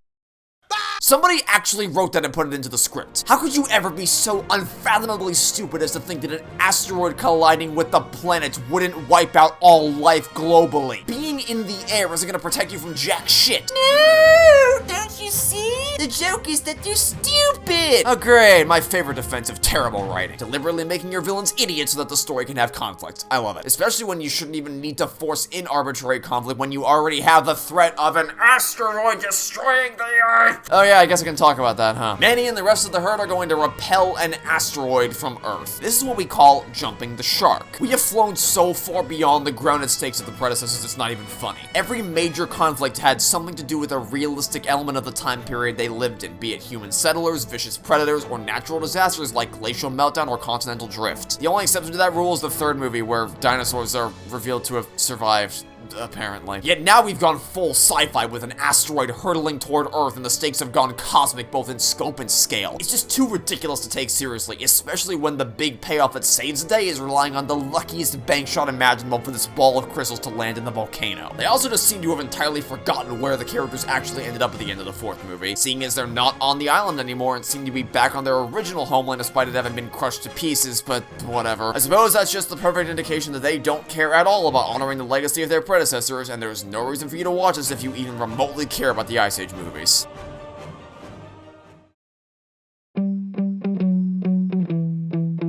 Somebody actually wrote that and put it into the script. How could you ever be so unfathomably stupid as to think that an asteroid colliding with the planet wouldn't wipe out all life globally? Being in the air isn't gonna protect you from jack shit. No, don't you see? The joke is that they're stupid. Oh great, my favorite defense of terrible writing. Deliberately making your villains idiots so that the story can have conflict. I love it. Especially when you shouldn't even need to force in arbitrary conflict when you already have the threat of an asteroid destroying the Earth. Oh yeah, I guess I can talk about that, huh? Manny and the rest of the herd are going to repel an asteroid from Earth. This is what we call jumping the shark. We have flown so far beyond the grounded stakes of the predecessors, it's not even funny. Every major conflict had something to do with a realistic element of the time period they lived in, be it human settlers, vicious predators, or natural disasters like glacial meltdown or continental drift. The only exception to that rule is the third movie, where dinosaurs are revealed to have survived. Apparently. Yet now we've gone full sci-fi with an asteroid hurtling toward Earth and the stakes have gone cosmic both in scope and scale. It's just too ridiculous to take seriously, especially when the big payoff that saves the day is relying on the luckiest bank shot imaginable for this ball of crystals to land in the volcano. They also just seem to have entirely forgotten where the characters actually ended up at the end of the fourth movie, seeing as they're not on the island anymore and seem to be back on their original homeland despite it having been crushed to pieces, but whatever. I suppose that's just the perfect indication that they don't care at all about honoring the legacy of their predecessors, and there's no reason for you to watch this if you even remotely care about the Ice Age movies.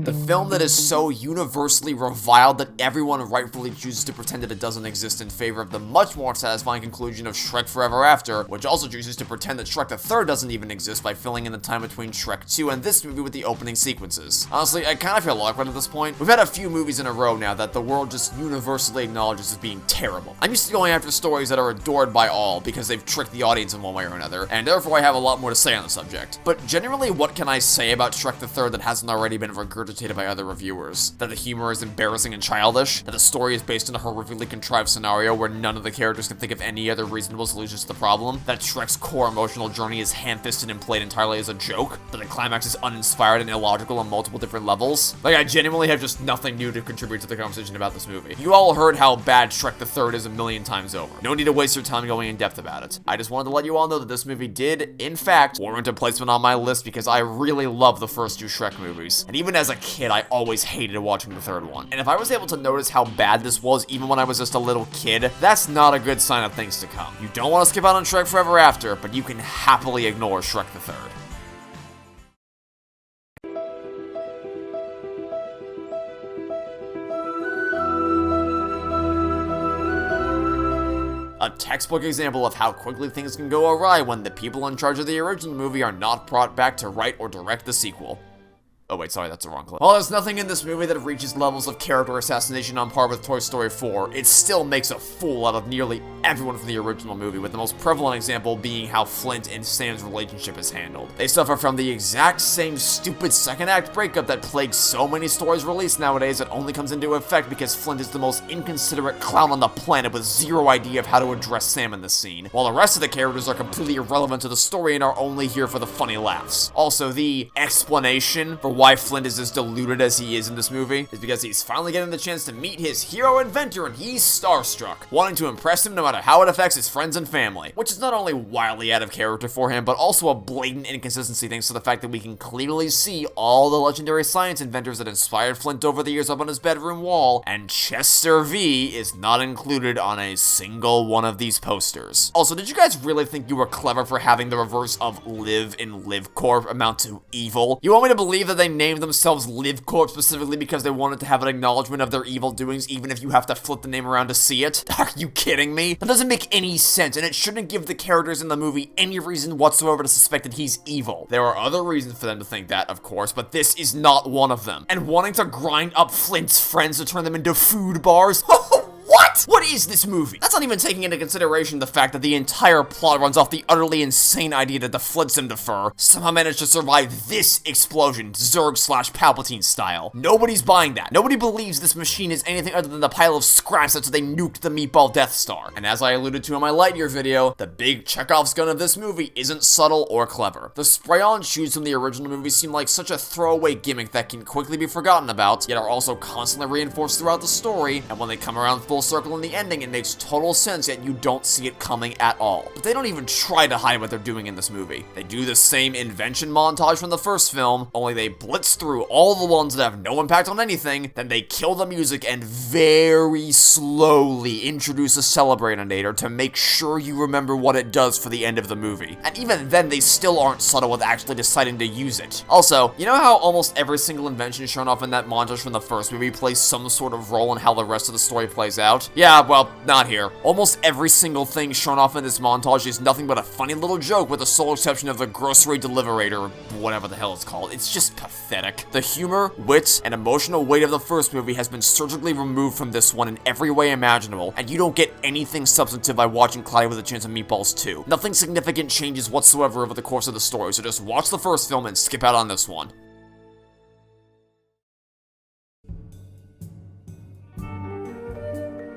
The film that is so universally reviled that everyone rightfully chooses to pretend that it doesn't exist in favor of the much more satisfying conclusion of Shrek Forever After, which also chooses to pretend that Shrek the Third doesn't even exist by filling in the time between Shrek 2 and this movie with the opening sequences. Honestly, I kind of feel awkward at this point. We've had a few movies in a row now that the world just universally acknowledges as being terrible. I'm used to going after stories that are adored by all because they've tricked the audience in one way or another, and therefore I have a lot more to say on the subject. But generally, what can I say about Shrek the Third that hasn't already been regurgitated by other reviewers? That the humor is embarrassing and childish, that the story is based on a horrifically contrived scenario where none of the characters can think of any other reasonable solutions to the problem, that Shrek's core emotional journey is ham-fisted and played entirely as a joke, that the climax is uninspired and illogical on multiple different levels. Like, I genuinely have just nothing new to contribute to the conversation about this movie. You all heard how bad Shrek the Third is a million times over. No need to waste your time going in depth about it. I just wanted to let you all know that this movie did, in fact, warrant a placement on my list because I really love the first two Shrek movies. And even as a kid, I always hated watching the third one. And if I was able to notice how bad this was even when I was just a little kid, that's not a good sign of things to come. You don't want to skip out on Shrek Forever After, but you can happily ignore Shrek the Third. A textbook example of how quickly things can go awry when the people in charge of the original movie are not brought back to write or direct the sequel. Oh wait, sorry, that's the wrong clip. While there's nothing in this movie that reaches levels of character assassination on par with Toy Story 4, it still makes a fool out of nearly everyone from the original movie, with the most prevalent example being how Flint and Sam's relationship is handled. They suffer from the exact same stupid second act breakup that plagues so many stories released nowadays that only comes into effect because Flint is the most inconsiderate clown on the planet with zero idea of how to address Sam in the scene, while the rest of the characters are completely irrelevant to the story and are only here for the funny laughs. Also, the explanation for why Flint is as deluded as he is in this movie is because he's finally getting the chance to meet his hero inventor and he's starstruck, wanting to impress him no matter how it affects his friends and family, which is not only wildly out of character for him, but also a blatant inconsistency thanks to the fact that we can clearly see all the legendary science inventors that inspired Flint over the years up on his bedroom wall, and Chester V is not included on a single one of these posters. Also, did you guys really think you were clever for having the reverse of Live in LiveCorp amount to evil? You want me to believe that they named themselves LiveCorp specifically because they wanted to have an acknowledgement of their evil doings even if you have to flip the name around to see it? Are you kidding me? That doesn't make any sense, and it shouldn't give the characters in the movie any reason whatsoever to suspect that he's evil. There are other reasons for them to think that, of course, but this is not one of them. And wanting to grind up Flint's friends to turn them into food bars? What? What is this movie? That's not even taking into consideration the fact that the entire plot runs off the utterly insane idea that the Flintsimdifer somehow managed to survive this explosion, Zurg/Palpatine style. Nobody's buying that. Nobody believes this machine is anything other than the pile of scraps after they nuked the Meatball Death Star. And as I alluded to in my Lightyear video, the big Chekhov's gun of this movie isn't subtle or clever. The spray-on shoes from the original movie seem like such a throwaway gimmick that can quickly be forgotten about, yet are also constantly reinforced throughout the story, and when they come around full circle in the ending, it makes total sense, yet you don't see it coming at all. But they don't even try to hide what they're doing in this movie. They do the same invention montage from the first film, only they blitz through all the ones that have no impact on anything, then they kill the music and very slowly introduce a Celebratonator to make sure you remember what it does for the end of the movie. And even then, they still aren't subtle with actually deciding to use it. Also, you know how almost every single invention shown off in that montage from the first movie plays some sort of role in how the rest of the story plays out? Yeah, well, not here. Almost every single thing shown off in this montage is nothing but a funny little joke, with the sole exception of the grocery deliverator, whatever the hell it's called. It's just pathetic. The humor, wit, and emotional weight of the first movie has been surgically removed from this one in every way imaginable, and you don't get anything substantive by watching Cloudy with a Chance of Meatballs 2. Nothing significant changes whatsoever over the course of the story, so just watch the first film and skip out on this one.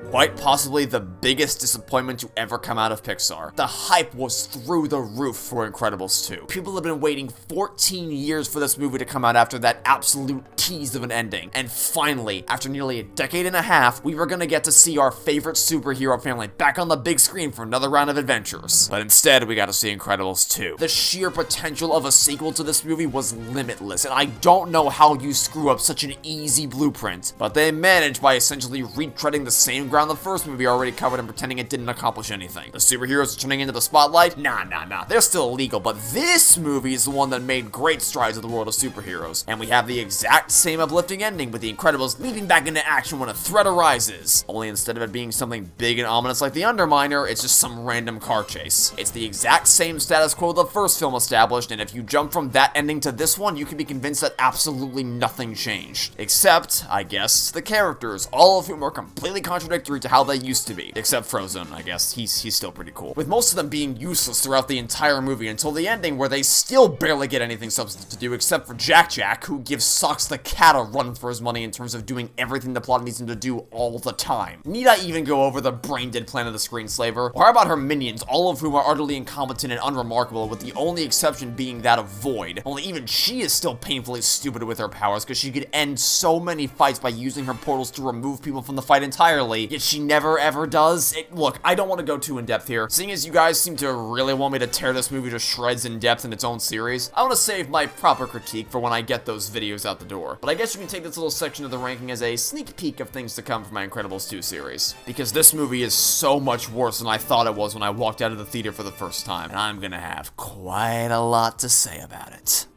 Quite possibly the biggest disappointment to ever come out of Pixar. The hype was through the roof for Incredibles 2. People have been waiting 14 years for this movie to come out after that absolute tease of an ending. And finally, after nearly a decade and a half, we were gonna get to see our favorite superhero family back on the big screen for another round of adventures. But instead, we got to see Incredibles 2. The sheer potential of a sequel to this movie was limitless, and I don't know how you screw up such an easy blueprint. But they managed by essentially retreading the same ground the first movie already covered and pretending it didn't accomplish anything. The superheroes turning into the spotlight? Nah. They're still illegal, but this movie is the one that made great strides in the world of superheroes. And we have the exact same uplifting ending, with the Incredibles leaping back into action when a threat arises. Only instead of it being something big and ominous like the Underminer, it's just some random car chase. It's the exact same status quo the first film established, and if you jump from that ending to this one, you can be convinced that absolutely nothing changed. Except, I guess, the characters, all of whom are completely contradictory to how they used to be. Except Frozen, I guess. He's still pretty cool. With most of them being useless throughout the entire movie until the ending, where they still barely get anything substantive to do except for Jack, who gives Socks the cat a run for his money in terms of doing everything the plot needs him to do all the time. Need I even go over the brain-dead plan of the Screenslaver? Or how about her minions, all of whom are utterly incompetent and unremarkable, with the only exception being that of Void? Only even she is still painfully stupid with her powers, because she could end so many fights by using her portals to remove people from the fight entirely, yet she never ever does. Look, I don't want to go too in-depth here. Seeing as you guys seem to really want me to tear this movie to shreds in depth in its own series, I want to save my proper critique for when I get those videos out the door. But I guess you can take this little section of the ranking as a sneak peek of things to come for my Incredibles 2 series. Because this movie is so much worse than I thought it was when I walked out of the theater for the first time, and I'm gonna have quite a lot to say about it.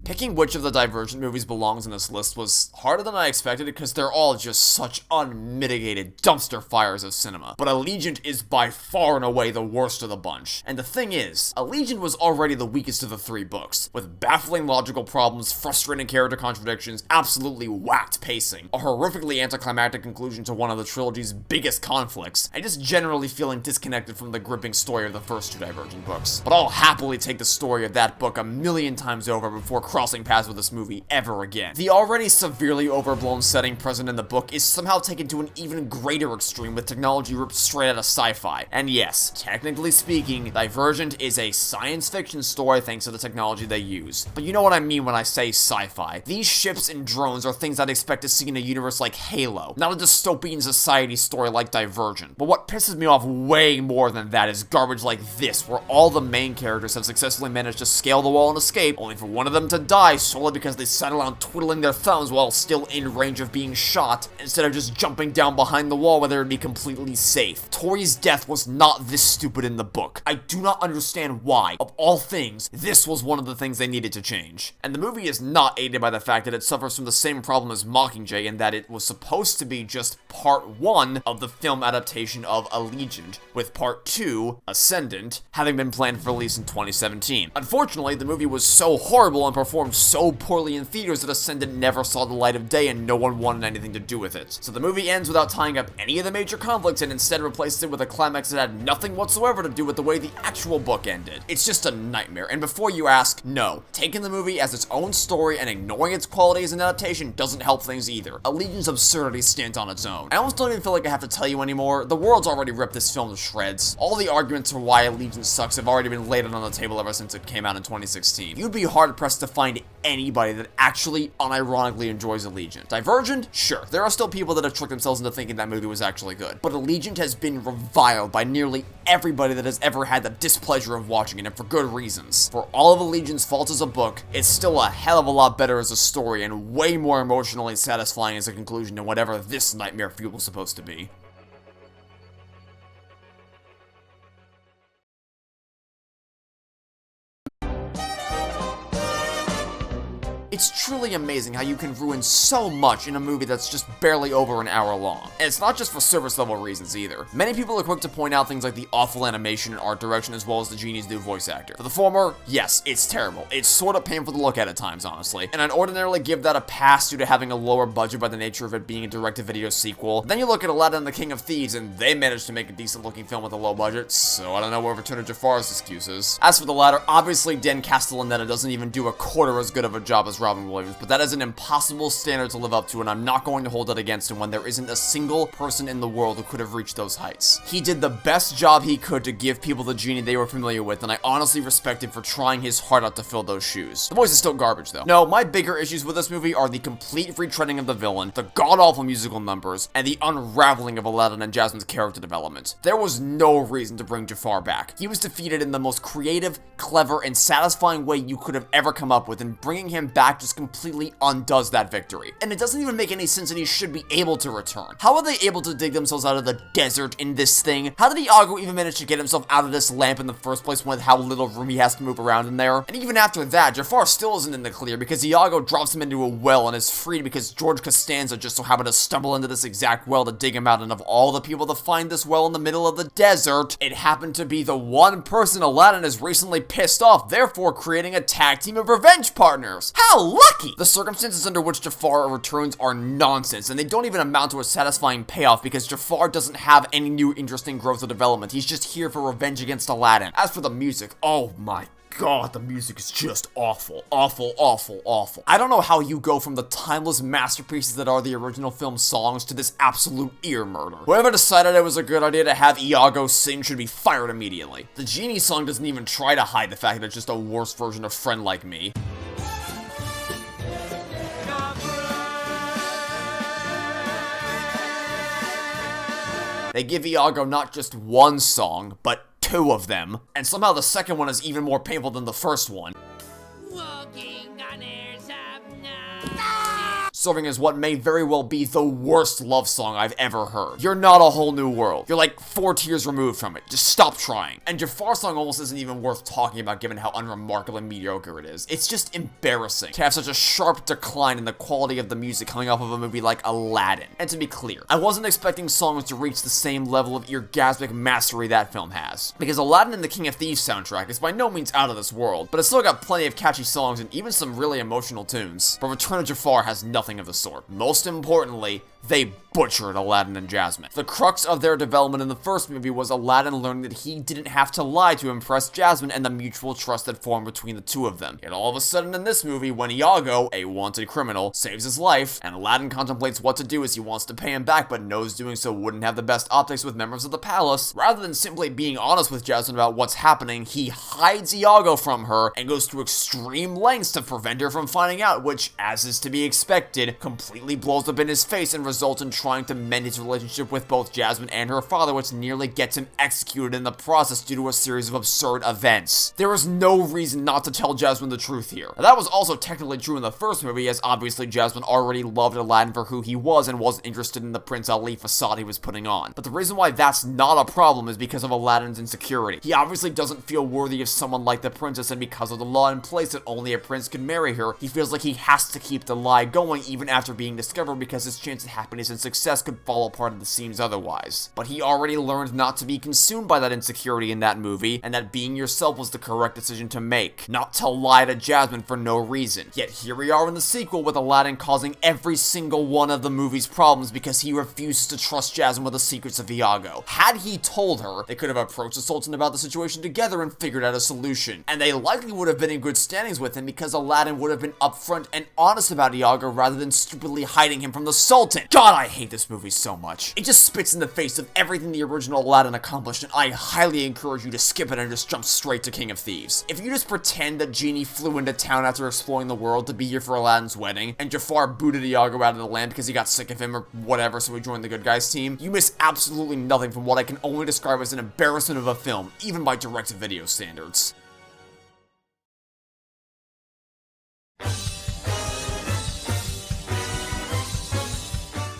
Picking which of the Divergent movies belongs in this list was harder than I expected because they're all just such unmitigated dumpster fires of cinema. But Allegiant is by far and away the worst of the bunch. And the thing is, Allegiant was already the weakest of the three books, with baffling logical problems, frustrating character contradictions, absolutely whacked pacing, a horrifically anticlimactic conclusion to one of the trilogy's biggest conflicts, and just generally feeling disconnected from the gripping story of the first two Divergent books. But I'll happily take the story of that book a million times over before crossing paths with this movie ever again. The already severely overblown setting present in the book is somehow taken to an even greater extreme with technology ripped straight out of sci-fi. And yes, technically speaking, Divergent is a science fiction story thanks to the technology they use. But you know what I mean when I say sci-fi. These ships and drones are things I'd expect to see in a universe like Halo, not a dystopian society story like Divergent. But what pisses me off way more than that is garbage like this, where all the main characters have successfully managed to scale the wall and escape, only for one of them to die solely because they sat around twiddling their thumbs while still in range of being shot, instead of just jumping down behind the wall where they would be completely safe. Tori's death was not this stupid in the book. I do not understand why, of all things, this was one of the things they needed to change. And the movie is not aided by the fact that it suffers from the same problem as Mockingjay in that it was supposed to be just part 1 of the film adaptation of Allegiant, with part 2, Ascendant, having been planned for release in 2017. Unfortunately, the movie was so horrible and performed performed so poorly in theaters that Ascendant never saw the light of day and no one wanted anything to do with it. So the movie ends without tying up any of the major conflicts and instead replaces it with a climax that had nothing whatsoever to do with the way the actual book ended. It's just a nightmare, and before you ask, no. Taking the movie as its own story and ignoring its quality as an adaptation doesn't help things either. Allegion's absurdity stands on its own. I almost don't even feel like I have to tell you anymore. The world's already ripped this film to shreds. All the arguments for why Allegiant sucks have already been laid out on the table ever since it came out in 2016. You'd be hard-pressed to find anybody that actually unironically enjoys Allegiant. Divergent? Sure. There are still people that have tricked themselves into thinking that movie was actually good. But Allegiant has been reviled by nearly everybody that has ever had the displeasure of watching it, and for good reasons. For all of Allegiant's faults as a book, it's still a hell of a lot better as a story and way more emotionally satisfying as a conclusion than whatever this nightmare fuel was supposed to be. It's truly amazing how you can ruin so much in a movie that's just barely over an hour long. And it's not just for service level reasons either. Many people are quick to point out things like the awful animation and art direction as well as the genie's new voice actor. For the former, yes, it's terrible. It's sort of painful to look at times, honestly. And I'd ordinarily give that a pass due to having a lower budget by the nature of it being a direct-to-video sequel. Then you look at Aladdin and the King of Thieves and they managed to make a decent looking film with a low budget, so I don't know where Return of Jafar's excuse is. As for the latter, obviously Dan Castellaneta doesn't even do a quarter as good of a job as Robin Williams, but that is an impossible standard to live up to, and I'm not going to hold it against him when there isn't a single person in the world who could have reached those heights. He did the best job he could to give people the genie they were familiar with, and I honestly respect him for trying his heart out to fill those shoes. The voice is still garbage, though. No, my bigger issues with this movie are the complete retreading of the villain, the god-awful musical numbers, and the unraveling of Aladdin and Jasmine's character development. There was no reason to bring Jafar back. He was defeated in the most creative, clever, and satisfying way you could have ever come up with, and bringing him back just completely undoes that victory. And it doesn't even make any sense that he should be able to return. How are they able to dig themselves out of the desert in this thing? How did Iago even manage to get himself out of this lamp in the first place with how little room he has to move around in there? And even after that, Jafar still isn't in the clear because Iago drops him into a well and is freed because George Costanza just so happened to stumble into this exact well to dig him out, and of all the people to find this well in the middle of the desert, it happened to be the one person Aladdin has recently pissed off, therefore creating a tag team of revenge partners. How lucky! The circumstances under which Jafar returns are nonsense, and they don't even amount to a satisfying payoff because Jafar doesn't have any new interesting growth or development. He's just here for revenge against Aladdin. As for the music, oh my God, the music is just awful. Awful, awful, awful. I don't know how you go from the timeless masterpieces that are the original film songs to this absolute ear murder. Whoever decided it was a good idea to have Iago sing should be fired immediately. The Genie song doesn't even try to hide the fact that it's just a worse version of Friend Like Me. They give Iago not just one song, but two of them, and somehow the second one is even more painful than the first one. Serving as what may very well be the worst love song I've ever heard. You're not a whole new world. You're like 4 tiers removed from it. Just stop trying. And Jafar's song almost isn't even worth talking about given how unremarkably mediocre it is. It's just embarrassing to have such a sharp decline in the quality of the music coming off of a movie like Aladdin. And to be clear, I wasn't expecting songs to reach the same level of orgasmic mastery that film has. Because Aladdin and the King of Thieves soundtrack is by no means out of this world, but it's still got plenty of catchy songs and even some really emotional tunes. But Return of Jafar has nothing of the sort. Most importantly, they butchered Aladdin and Jasmine. The crux of their development in the first movie was Aladdin learning that he didn't have to lie to impress Jasmine and the mutual trust that formed between the two of them. Yet all of a sudden in this movie, when Iago, a wanted criminal, saves his life, and Aladdin contemplates what to do as he wants to pay him back but knows doing so wouldn't have the best optics with members of the palace, rather than simply being honest with Jasmine about what's happening, he hides Iago from her and goes to extreme lengths to prevent her from finding out, which, as is to be expected, completely blows up in his face and results in trying to mend his relationship with both Jasmine and her father, which nearly gets him executed in the process due to a series of absurd events. There is no reason not to tell Jasmine the truth here. Now, that was also technically true in the first movie, as obviously Jasmine already loved Aladdin for who he was and wasn't interested in the Prince Ali facade he was putting on. But the reason why that's not a problem is because of Aladdin's insecurity. He obviously doesn't feel worthy of someone like the princess, and because of the law in place that only a prince can marry her, he feels like he has to keep the lie going even after being discovered because his chance of happiness and success could fall apart at the seams otherwise. But he already learned not to be consumed by that insecurity in that movie, and that being yourself was the correct decision to make, not to lie to Jasmine for no reason. Yet here we are in the sequel with Aladdin causing every single one of the movie's problems because he refuses to trust Jasmine with the secrets of Iago. Had he told her, they could have approached the Sultan about the situation together and figured out a solution. And they likely would have been in good standings with him because Aladdin would have been upfront and honest about Iago rather than stupidly hiding him from the Sultan. God, I hate this movie so much. It just spits in the face of everything the original Aladdin accomplished, and I highly encourage you to skip it and just jump straight to King of Thieves. If you just pretend that Genie flew into town after exploring the world to be here for Aladdin's wedding, and Jafar booted Iago out of the land because he got sick of him or whatever, so he joined the good guys team, you miss absolutely nothing from what I can only describe as an embarrassment of a film, even by direct-to-video standards.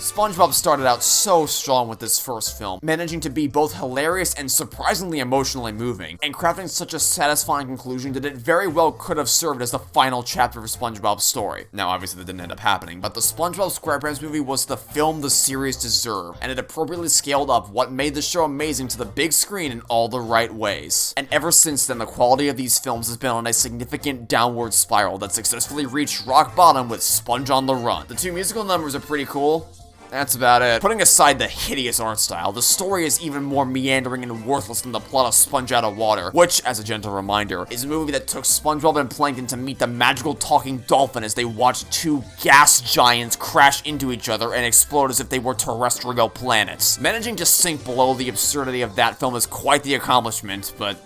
SpongeBob started out so strong with this first film, managing to be both hilarious and surprisingly emotionally moving, and crafting such a satisfying conclusion that it very well could have served as the final chapter of SpongeBob's story. Now, obviously that didn't end up happening, but the SpongeBob SquarePants movie was the film the series deserved, and it appropriately scaled up what made the show amazing to the big screen in all the right ways. And ever since then, the quality of these films has been on a significant downward spiral that successfully reached rock bottom with Sponge on the Run. The two musical numbers are pretty cool. That's about it. Putting aside the hideous art style, the story is even more meandering and worthless than the plot of Sponge Out of Water, which, as a gentle reminder, is a movie that took SpongeBob and Plankton to meet the magical talking dolphin as they watched two gas giants crash into each other and explode as if they were terrestrial planets. Managing to sink below the absurdity of that film is quite the accomplishment, but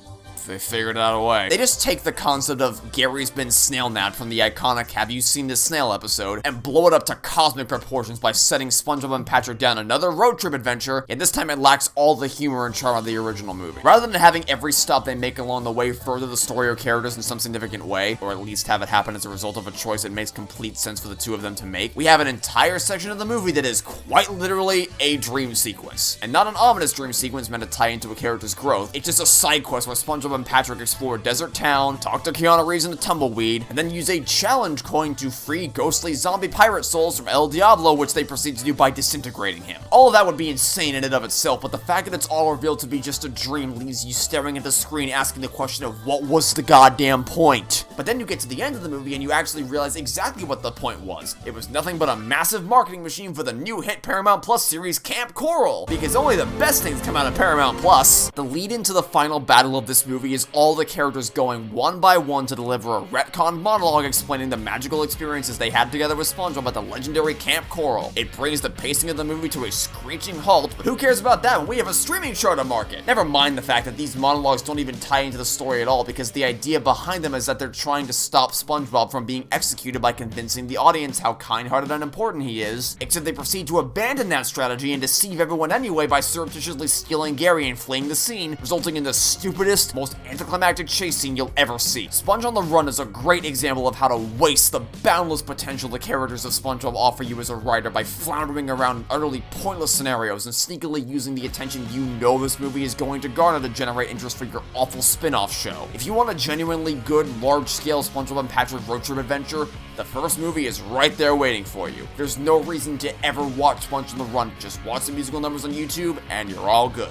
they figured out a way. They just take the concept of Gary's been snail napped from the iconic Have You Seen This Snail episode and blow it up to cosmic proportions by setting SpongeBob and Patrick down another road trip adventure, and this time it lacks all the humor and charm of the original movie. Rather than having every stop they make along the way further the story or characters in some significant way, or at least have it happen as a result of a choice that makes complete sense for the two of them to make, we have an entire section of the movie that is quite literally a dream sequence. And not an ominous dream sequence meant to tie into a character's growth, it's just a side quest where SpongeBob and Patrick explore a desert town, talk to Keanu Reeves in a tumbleweed, and then use a challenge coin to free ghostly zombie pirate souls from El Diablo, which they proceed to do by disintegrating him. All of that would be insane in and of itself, but the fact that it's all revealed to be just a dream leaves you staring at the screen asking the question of what was the goddamn point? But then you get to the end of the movie and you actually realize exactly what the point was. It was nothing but a massive marketing machine for the new hit Paramount Plus series Camp Coral, because only the best things come out of Paramount Plus. The lead into the final battle of this movie is all the characters going one by one to deliver a retconned monologue explaining the magical experiences they had together with SpongeBob at the legendary Camp Coral. It brings the pacing of the movie to a screeching halt, but who cares about that when we have a streaming show to market? Never mind the fact that these monologues don't even tie into the story at all, because the idea behind them is that they're trying to stop SpongeBob from being executed by convincing the audience how kind-hearted and important he is, except they proceed to abandon that strategy and deceive everyone anyway by surreptitiously stealing Gary and fleeing the scene, resulting in the stupidest, most anticlimactic chase scene you'll ever see. Sponge on the Run is a great example of how to waste the boundless potential the characters of SpongeBob offer you as a writer by floundering around utterly pointless scenarios and sneakily using the attention you know this movie is going to garner to generate interest for your awful spin-off show. If you want a genuinely good, large-scale SpongeBob and Patrick road trip adventure, the first movie is right there waiting for you. There's no reason to ever watch Sponge on the Run. Just watch the musical numbers on YouTube and you're all good.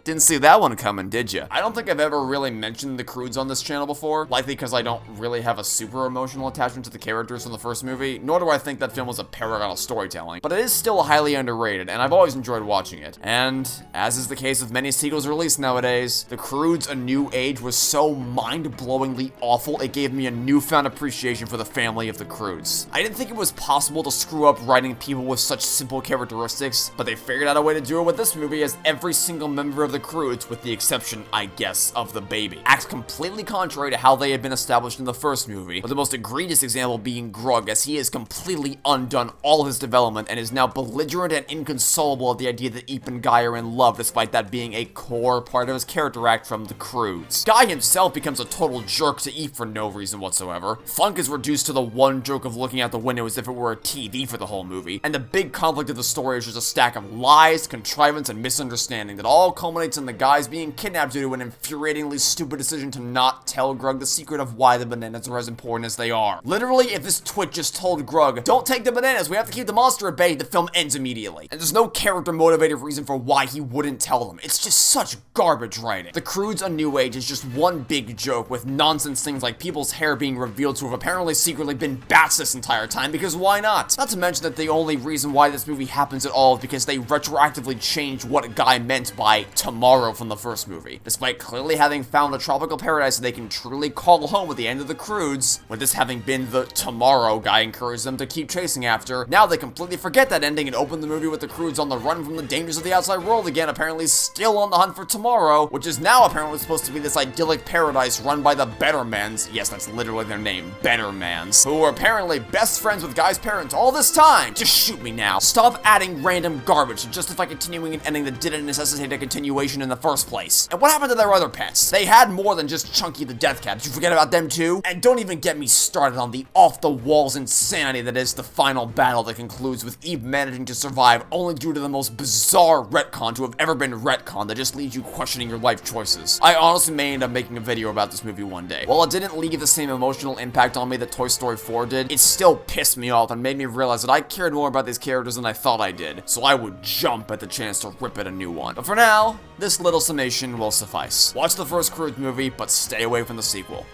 Didn't see that one coming, did ya? I don't think I've ever really mentioned the Croods on this channel before, likely because I don't really have a super emotional attachment to the characters from the first movie, nor do I think that film was a paragon of storytelling, but it is still highly underrated, and I've always enjoyed watching it. And, as is the case with many sequels released nowadays, the Croods A New Age was so mind-blowingly awful, it gave me a newfound appreciation for the family of the Croods. I didn't think it was possible to screw up writing people with such simple characteristics, but they figured out a way to do it with this movie, as every single member of the Croods, with the exception, I guess, of the baby, acts completely contrary to how they had been established in the first movie, with the most egregious example being Grug, as he has completely undone all of his development and is now belligerent and inconsolable at the idea that Eep and Guy are in love, despite that being a core part of his character act from the Croods. Guy himself becomes a total jerk to Eep for no reason whatsoever. Funk is reduced to the one joke of looking out the window as if it were a TV for the whole movie, and the big conflict of the story is just a stack of lies, contrivance, and misunderstanding that all culminates results in the guys being kidnapped due to an infuriatingly stupid decision to not tell Grug the secret of why the bananas are as important as they are. Literally, if this twit just told Grug, don't take the bananas, we have to keep the monster at bay, the film ends immediately. And there's no character motivated reason for why he wouldn't tell them. It's just such garbage writing. The Croods: A New Age is just one big joke with nonsense things like people's hair being revealed to have apparently secretly been bats this entire time, because why not? Not to mention that the only reason why this movie happens at all is because they retroactively changed what a guy meant by tomorrow from the first movie. Despite clearly having found a tropical paradise that they can truly call home at the end of the Croods, with this having been the tomorrow guy encouraged them to keep chasing after, now they completely forget that ending and open the movie with the Croods on the run from the dangers of the outside world again, apparently still on the hunt for tomorrow, which is now apparently supposed to be this idyllic paradise run by the Bettermans. Yes, that's literally their name, Bettermans, who were apparently best friends with Guy's parents all this time. Just shoot me now. Stop adding random garbage to justify continuing an ending that didn't necessitate a continuation in the first place. And what happened to their other pets? They had more than just Chunky the Death Cat. Did you forget about them too? And don't even get me started on the off-the-walls insanity that is the final battle that concludes with Eve managing to survive only due to the most bizarre retcon to have ever been retconned that just leaves you questioning your life choices. I honestly may end up making a video about this movie one day. While it didn't leave the same emotional impact on me that Toy Story 4 did, it still pissed me off and made me realize that I cared more about these characters than I thought I did, so I would jump at the chance to rip at a new one. But for now, this little summation will suffice. Watch the first Croods movie, but stay away from the sequel.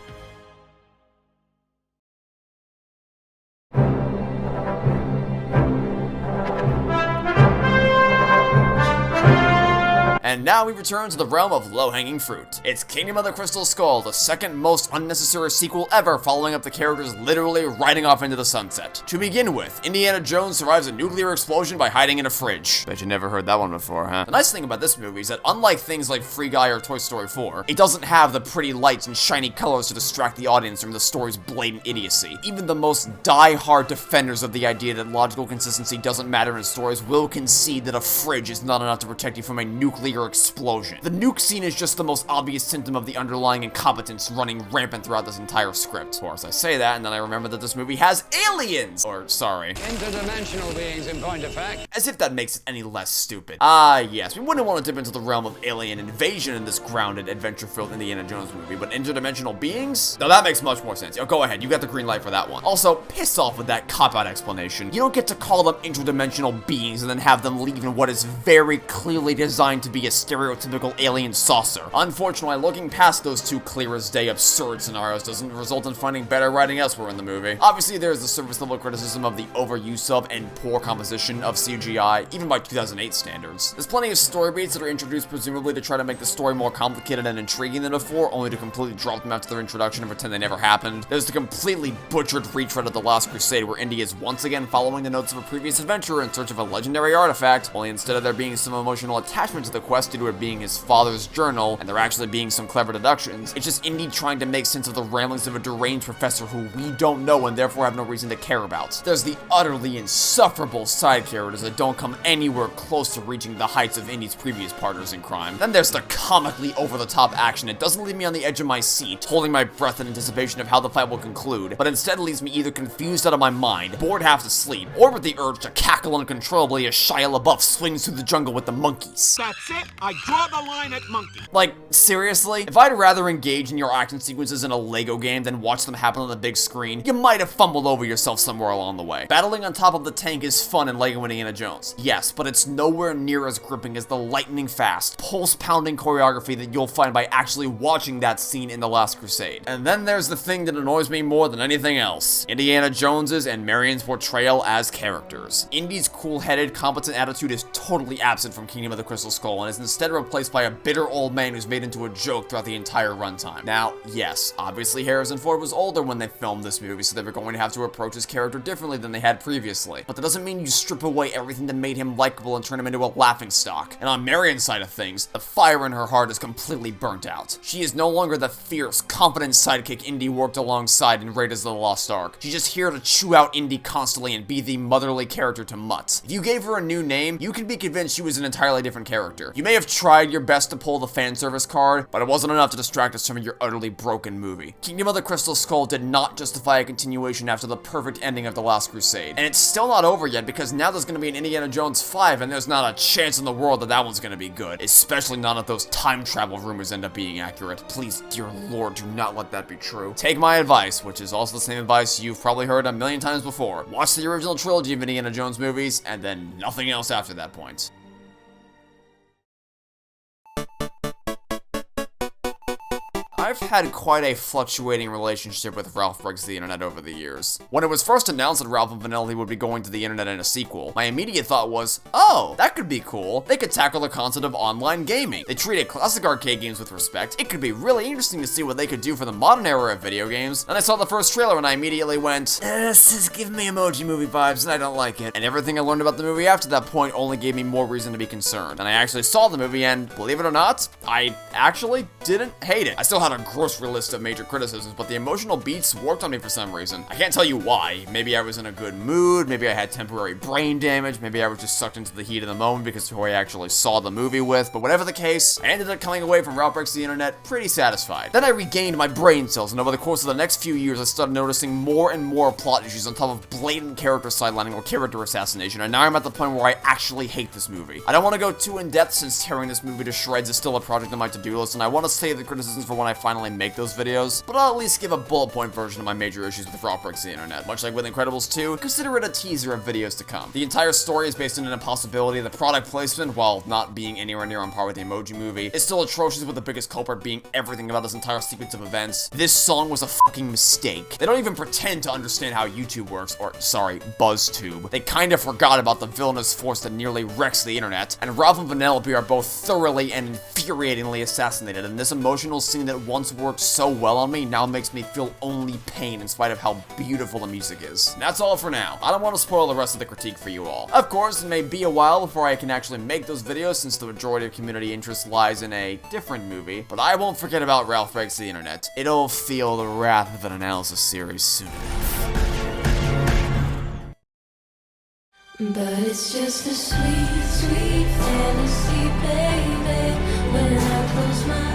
And now we return to the realm of low-hanging fruit. It's Kingdom of the Crystal Skull, the second most unnecessary sequel ever, following up the characters literally riding off into the sunset. To begin with, Indiana Jones survives a nuclear explosion by hiding in a fridge. Bet you never heard that one before, huh? The nice thing about this movie is that unlike things like Free Guy or Toy Story 4, it doesn't have the pretty lights and shiny colors to distract the audience from the story's blatant idiocy. Even the most die-hard defenders of the idea that logical consistency doesn't matter in stories will concede that a fridge is not enough to protect you from a nuclear explosion. The nuke scene is just the most obvious symptom of the underlying incompetence running rampant throughout this entire script. Of course, I say that, and then I remember that this movie has aliens! Or, sorry. Interdimensional beings, in point of fact. As if that makes it any less stupid. Yes, we wouldn't want to dip into the realm of alien invasion in this grounded, adventure-filled Indiana Jones movie, but interdimensional beings? No, that makes much more sense. Oh, go ahead, you got the green light for that one. Also, piss off with that cop-out explanation. You don't get to call them interdimensional beings and then have them leave in what is very clearly designed to be a stereotypical alien saucer. Unfortunately, looking past those two clear-as-day absurd scenarios doesn't result in finding better writing elsewhere in the movie. Obviously, there's the surface-level criticism of the overuse of and poor composition of CGI, even by 2008 standards. There's plenty of story beats that are introduced presumably to try to make the story more complicated and intriguing than before, only to completely drop them after their introduction and pretend they never happened. There's the completely butchered retread of The Last Crusade, where Indy is once again following the notes of a previous adventurer in search of a legendary artifact, only instead of there being some emotional attachment to the quest due to it being his father's journal, and there actually being some clever deductions, it's just Indy trying to make sense of the ramblings of a deranged professor who we don't know and therefore have no reason to care about. There's the utterly insufferable side characters that don't come anywhere close to reaching the heights of Indy's previous partners in crime. Then there's the comically over-the-top action. It doesn't leave me on the edge of my seat, holding my breath in anticipation of how the fight will conclude, but instead leaves me either confused out of my mind, bored half to sleep, or with the urge to cackle uncontrollably as Shia LaBeouf swings through the jungle with the monkeys. That's it. I draw the line at monkey. Like, seriously? If I'd rather engage in your action sequences in a Lego game than watch them happen on the big screen, you might have fumbled over yourself somewhere along the way. Battling on top of the tank is fun in Lego Indiana Jones, yes, but it's nowhere near as gripping as the lightning-fast, pulse-pounding choreography that you'll find by actually watching that scene in The Last Crusade. And then there's the thing that annoys me more than anything else: Indiana Jones's and Marion's portrayal as characters. Indy's cool-headed, competent attitude is totally absent from Kingdom of the Crystal Skull and is instead replaced by a bitter old man who's made into a joke throughout the entire runtime. Now, yes, obviously Harrison Ford was older when they filmed this movie, so they were going to have to approach his character differently than they had previously. But that doesn't mean you strip away everything that made him likable and turn him into a laughingstock. And on Marion's side of things, the fire in her heart is completely burnt out. She is no longer the fierce, confident sidekick Indy worked alongside in Raiders of the Lost Ark. She's just here to chew out Indy constantly and be the motherly character to Mutt. If you gave her a new name, you could be convinced she was an entirely different character. You may may have tried your best to pull the fan service card, but it wasn't enough to distract us from your utterly broken movie. Kingdom of the Crystal Skull did not justify a continuation after the perfect ending of The Last Crusade. And it's still not over yet, because now there's gonna be an Indiana Jones 5, and there's not a chance in the world that that one's gonna be good. Especially not if those time travel rumors end up being accurate. Please, dear lord, do not let that be true. Take my advice, which is also the same advice you've probably heard a million times before. Watch the original trilogy of Indiana Jones movies, and then nothing else after that point. I've had quite a fluctuating relationship with Ralph Breaks the Internet over the years. When it was first announced that Ralph and Vanellope would be going to the internet in a sequel, my immediate thought was, oh, that could be cool. They could tackle the concept of online gaming. They treated classic arcade games with respect. It could be really interesting to see what they could do for the modern era of video games. And I saw the first trailer and I immediately went, this is giving me Emoji Movie vibes and I don't like it. And everything I learned about the movie after that point only gave me more reason to be concerned. And I actually saw the movie and, believe it or not, I actually didn't hate it. I still had a grocery list of major criticisms, but the emotional beats worked on me for some reason. I can't tell you why. Maybe I was in a good mood, maybe I had temporary brain damage, maybe I was just sucked into the heat of the moment because of who I actually saw the movie with, but whatever the case, I ended up coming away from Ralph Breaks the Internet pretty satisfied. Then I regained my brain cells, and over the course of the next few years, I started noticing more and more plot issues on top of blatant character sidelining or character assassination, and now I'm at the point where I actually hate this movie. I don't want to go too in-depth since tearing this movie to shreds is still a project on my to-do list, and I want to save the criticisms for when I finally make those videos, but I'll at least give a bullet point version of my major issues with Ralph Breaks the Internet. Much like with Incredibles 2, consider it a teaser of videos to come. The entire story is based on an impossibility. The product placement, while not being anywhere near on par with the Emoji Movie, is still atrocious, with the biggest culprit being everything about this entire sequence of events. This song was a fucking mistake. They don't even pretend to understand how YouTube works, or sorry, BuzzTube. They kinda forgot about the villainous force that nearly wrecks the internet, and Ralph and Vanellope are both thoroughly and infuriatingly assassinated, and this emotional scene that once worked so well on me now makes me feel only pain in spite of how beautiful the music is. And that's all for now. I don't want to spoil the rest of the critique for you all. Of course, it may be a while before I can actually make those videos since the majority of community interest lies in a different movie, but I won't forget about Ralph Breaks the Internet. It'll feel the wrath of an analysis series soon enough. But it's just a sweet, sweet fantasy, baby, when I close my eyes.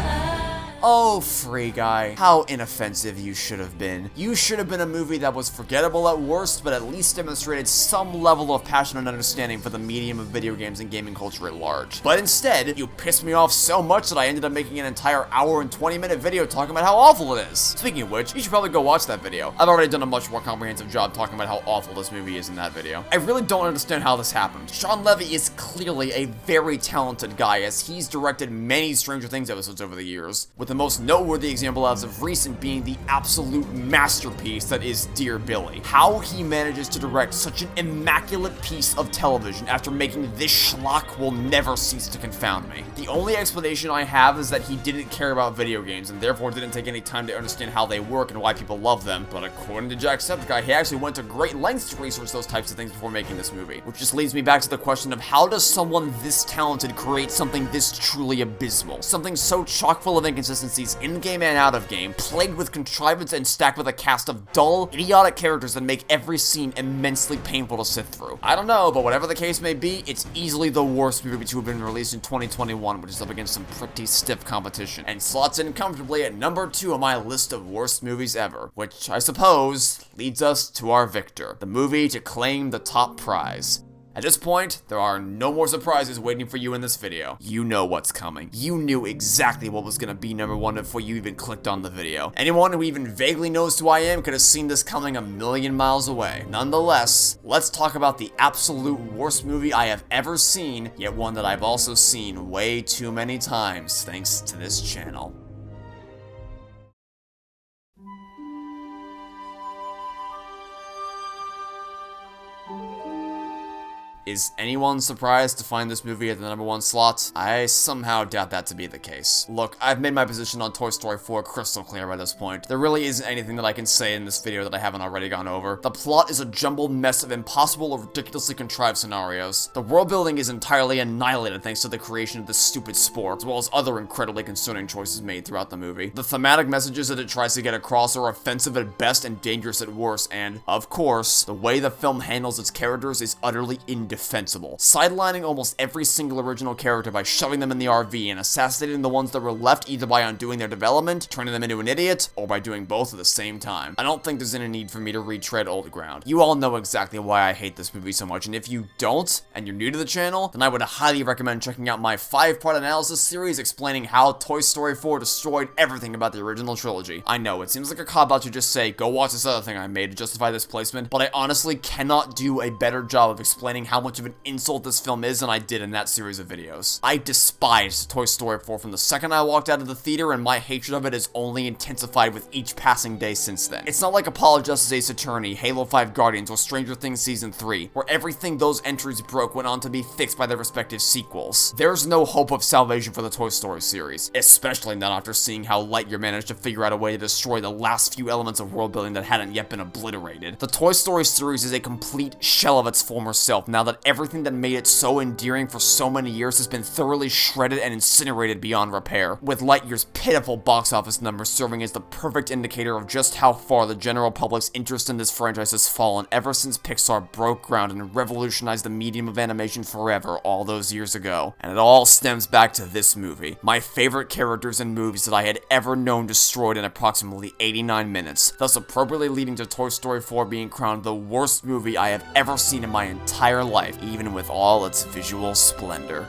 Oh, Free Guy, how inoffensive you should have been. You should have been a movie that was forgettable at worst, but at least demonstrated some level of passion and understanding for the medium of video games and gaming culture at large. But instead, you pissed me off so much that I ended up making an entire hour and 20-minute video talking about how awful it is. Speaking of which, you should probably go watch that video. I've already done a much more comprehensive job talking about how awful this movie is in that video. I really don't understand how this happened. Sean Levy is clearly a very talented guy, as he's directed many Stranger Things episodes over the years, with the most noteworthy example as of recent being the absolute masterpiece that is Dear Billy. How he manages to direct such an immaculate piece of television after making this schlock will never cease to confound me. The only explanation I have is that he didn't care about video games and therefore didn't take any time to understand how they work and why people love them, but according to Jacksepticeye, he actually went to great lengths to research those types of things before making this movie. Which just leads me back to the question of how does someone this talented create something this truly abysmal? Something so chock full of inconsistencies in-game and out-of-game, plagued with contrivance and stacked with a cast of dull, idiotic characters that make every scene immensely painful to sit through. I don't know, but whatever the case may be, it's easily the worst movie to have been released in 2021, which is up against some pretty stiff competition, and slots in comfortably at number 2 on my list of worst movies ever, which I suppose leads us to our victor, the movie to claim the top prize. At this point, there are no more surprises waiting for you in this video. You know what's coming. You knew exactly what was gonna be number 1 before you even clicked on the video. Anyone who even vaguely knows who I am could have seen this coming a million miles away. Nonetheless, let's talk about the absolute worst movie I have ever seen, yet one that I've also seen way too many times thanks to this channel. Is anyone surprised to find this movie at the number 1 slot? I somehow doubt that to be the case. Look, I've made my position on Toy Story 4 crystal clear by this point. There really isn't anything that I can say in this video that I haven't already gone over. The plot is a jumbled mess of impossible or ridiculously contrived scenarios. The world building is entirely annihilated thanks to the creation of this stupid sport, as well as other incredibly concerning choices made throughout the movie. The thematic messages that it tries to get across are offensive at best and dangerous at worst, and, of course, the way the film handles its characters is utterly indefensible. indefensible, sidelining almost every single original character by shoving them in the RV and assassinating the ones that were left either by undoing their development, turning them into an idiot, or by doing both at the same time. I don't think there's any need for me to retread old ground. You all know exactly why I hate this movie so much, and if you don't, and you're new to the channel, then I would highly recommend checking out my 5-part analysis series explaining how Toy Story 4 destroyed everything about the original trilogy. I know, it seems like a cop-out to just say, go watch this other thing I made to justify this placement, but I honestly cannot do a better job of explaining how much of an insult this film is than I did in that series of videos. I despised Toy Story 4 from the second I walked out of the theater, and my hatred of it has only intensified with each passing day since then. It's not like Apollo Justice Ace Attorney, Halo 5 Guardians, or Stranger Things Season 3, where everything those entries broke went on to be fixed by their respective sequels. There's no hope of salvation for the Toy Story series, especially not after seeing how Lightyear managed to figure out a way to destroy the last few elements of world building that hadn't yet been obliterated. The Toy Story series is a complete shell of its former self now that everything that made it so endearing for so many years has been thoroughly shredded and incinerated beyond repair, with Lightyear's pitiful box office numbers serving as the perfect indicator of just how far the general public's interest in this franchise has fallen ever since Pixar broke ground and revolutionized the medium of animation forever all those years ago. And it all stems back to this movie. My favorite characters and movies that I had ever known destroyed in approximately 89 minutes, thus appropriately leading to Toy Story 4 being crowned the worst movie I have ever seen in my entire life, even with all its visual splendor.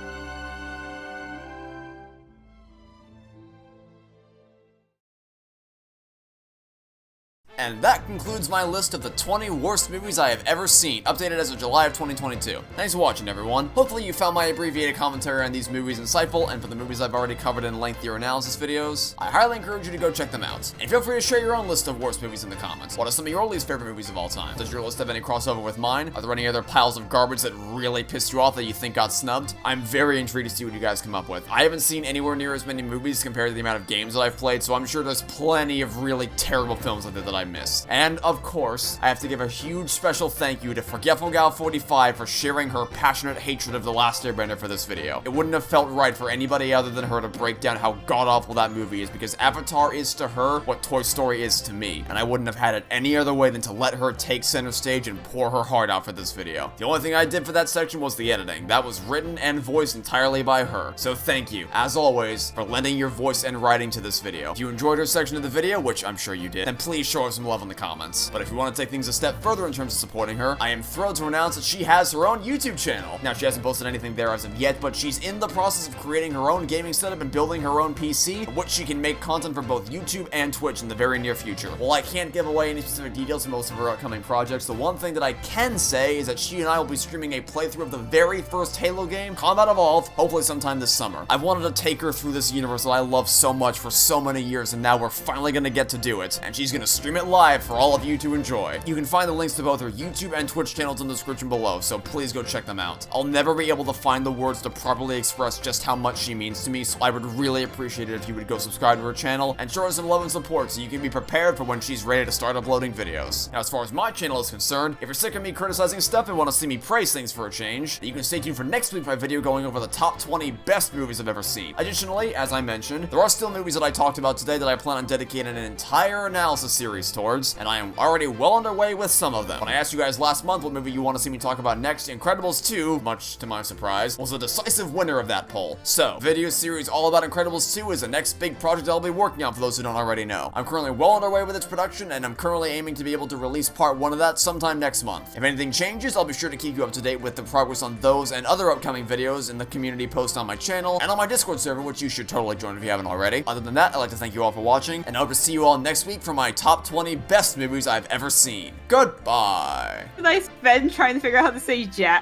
And that concludes my list of the 20 worst movies I have ever seen, updated as of July of 2022. Thanks for watching, everyone. Hopefully you found my abbreviated commentary on these movies insightful, and for the movies I've already covered in lengthier analysis videos, I highly encourage you to go check them out. And feel free to share your own list of worst movies in the comments. What are some of your least favorite movies of all time? Does your list have any crossover with mine? Are there any other piles of garbage that really pissed you off that you think got snubbed? I'm very intrigued to see what you guys come up with. I haven't seen anywhere near as many movies compared to the amount of games that I've played, so I'm sure there's plenty of really terrible films out there that I missed. And of course, I have to give a huge special thank you to Forgetful Gal 45 for sharing her passionate hatred of The Last Airbender for this video. It wouldn't have felt right for anybody other than her to break down how god-awful that movie is, because Avatar is to her what Toy Story is to me, and I wouldn't have had it any other way than to let her take center stage and pour her heart out for this video. The only thing I did for that section was the editing. That was written and voiced entirely by her. So thank you, as always, for lending your voice and writing to this video. If you enjoyed her section of the video, which I'm sure you did, then please show her some love in the comments. But if you want to take things a step further in terms of supporting her, I am thrilled to announce that she has her own YouTube channel. Now, she hasn't posted anything there as of yet, but she's in the process of creating her own gaming setup and building her own PC, for which she can make content for both YouTube and Twitch in the very near future. While I can't give away any specific details for most of her upcoming projects, the one thing that I can say is that she and I will be streaming a playthrough of the very first Halo game, Combat Evolved, hopefully sometime this summer. I've wanted to take her through this universe that I love so much for so many years, and now we're finally gonna get to do it, and she's gonna stream it live for all of you to enjoy. You can find the links to both her YouTube and Twitch channels in the description below, so please go check them out. I'll never be able to find the words to properly express just how much she means to me, so I would really appreciate it if you would go subscribe to her channel and show her some love and support so you can be prepared for when she's ready to start uploading videos. Now, as far as my channel is concerned, if you're sick of me criticizing stuff and want to see me praise things for a change, then you can stay tuned for next week for my video going over the top 20 best movies I've ever seen. Additionally, as I mentioned, there are still movies that I talked about today that I plan on dedicating an entire analysis series towards, and I am already well underway with some of them. When I asked you guys last month what movie you want to see me talk about next, Incredibles 2, much to my surprise, was the decisive winner of that poll. So, the video series all about Incredibles 2 is the next big project I'll be working on for those who don't already know. I'm currently well underway with its production, and I'm currently aiming to be able to release part 1 of that sometime next month. If anything changes, I'll be sure to keep you up to date with the progress on those and other upcoming videos in the community post on my channel and on my Discord server, which you should totally join if you haven't already. Other than that, I'd like to thank you all for watching, and I hope to see you all next week for my top 20 best movies I've ever seen. Goodbye! Nice Ben trying to figure out how to say Jow?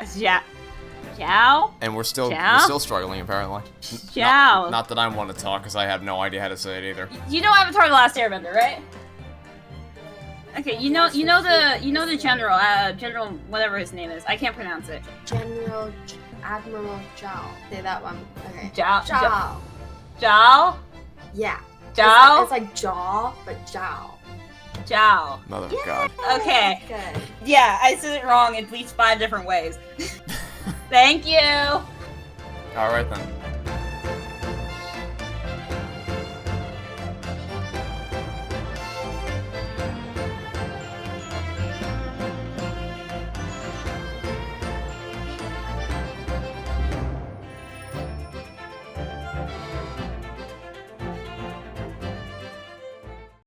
And we're still struggling, apparently. Jow. Not that I want to talk, because I have no idea how to say it either. You know Avatar: The Last Airbender, right? Okay, you know the general whatever his name is. I can't pronounce it. General Admiral Zhao. Say that one. Okay. Zhao. Yeah. Zhao? It's like jaw, but Zhao. Zhao. Mother of God. Okay. Good. Yeah, I said it wrong in at least 5 different ways. Thank you. Alright then.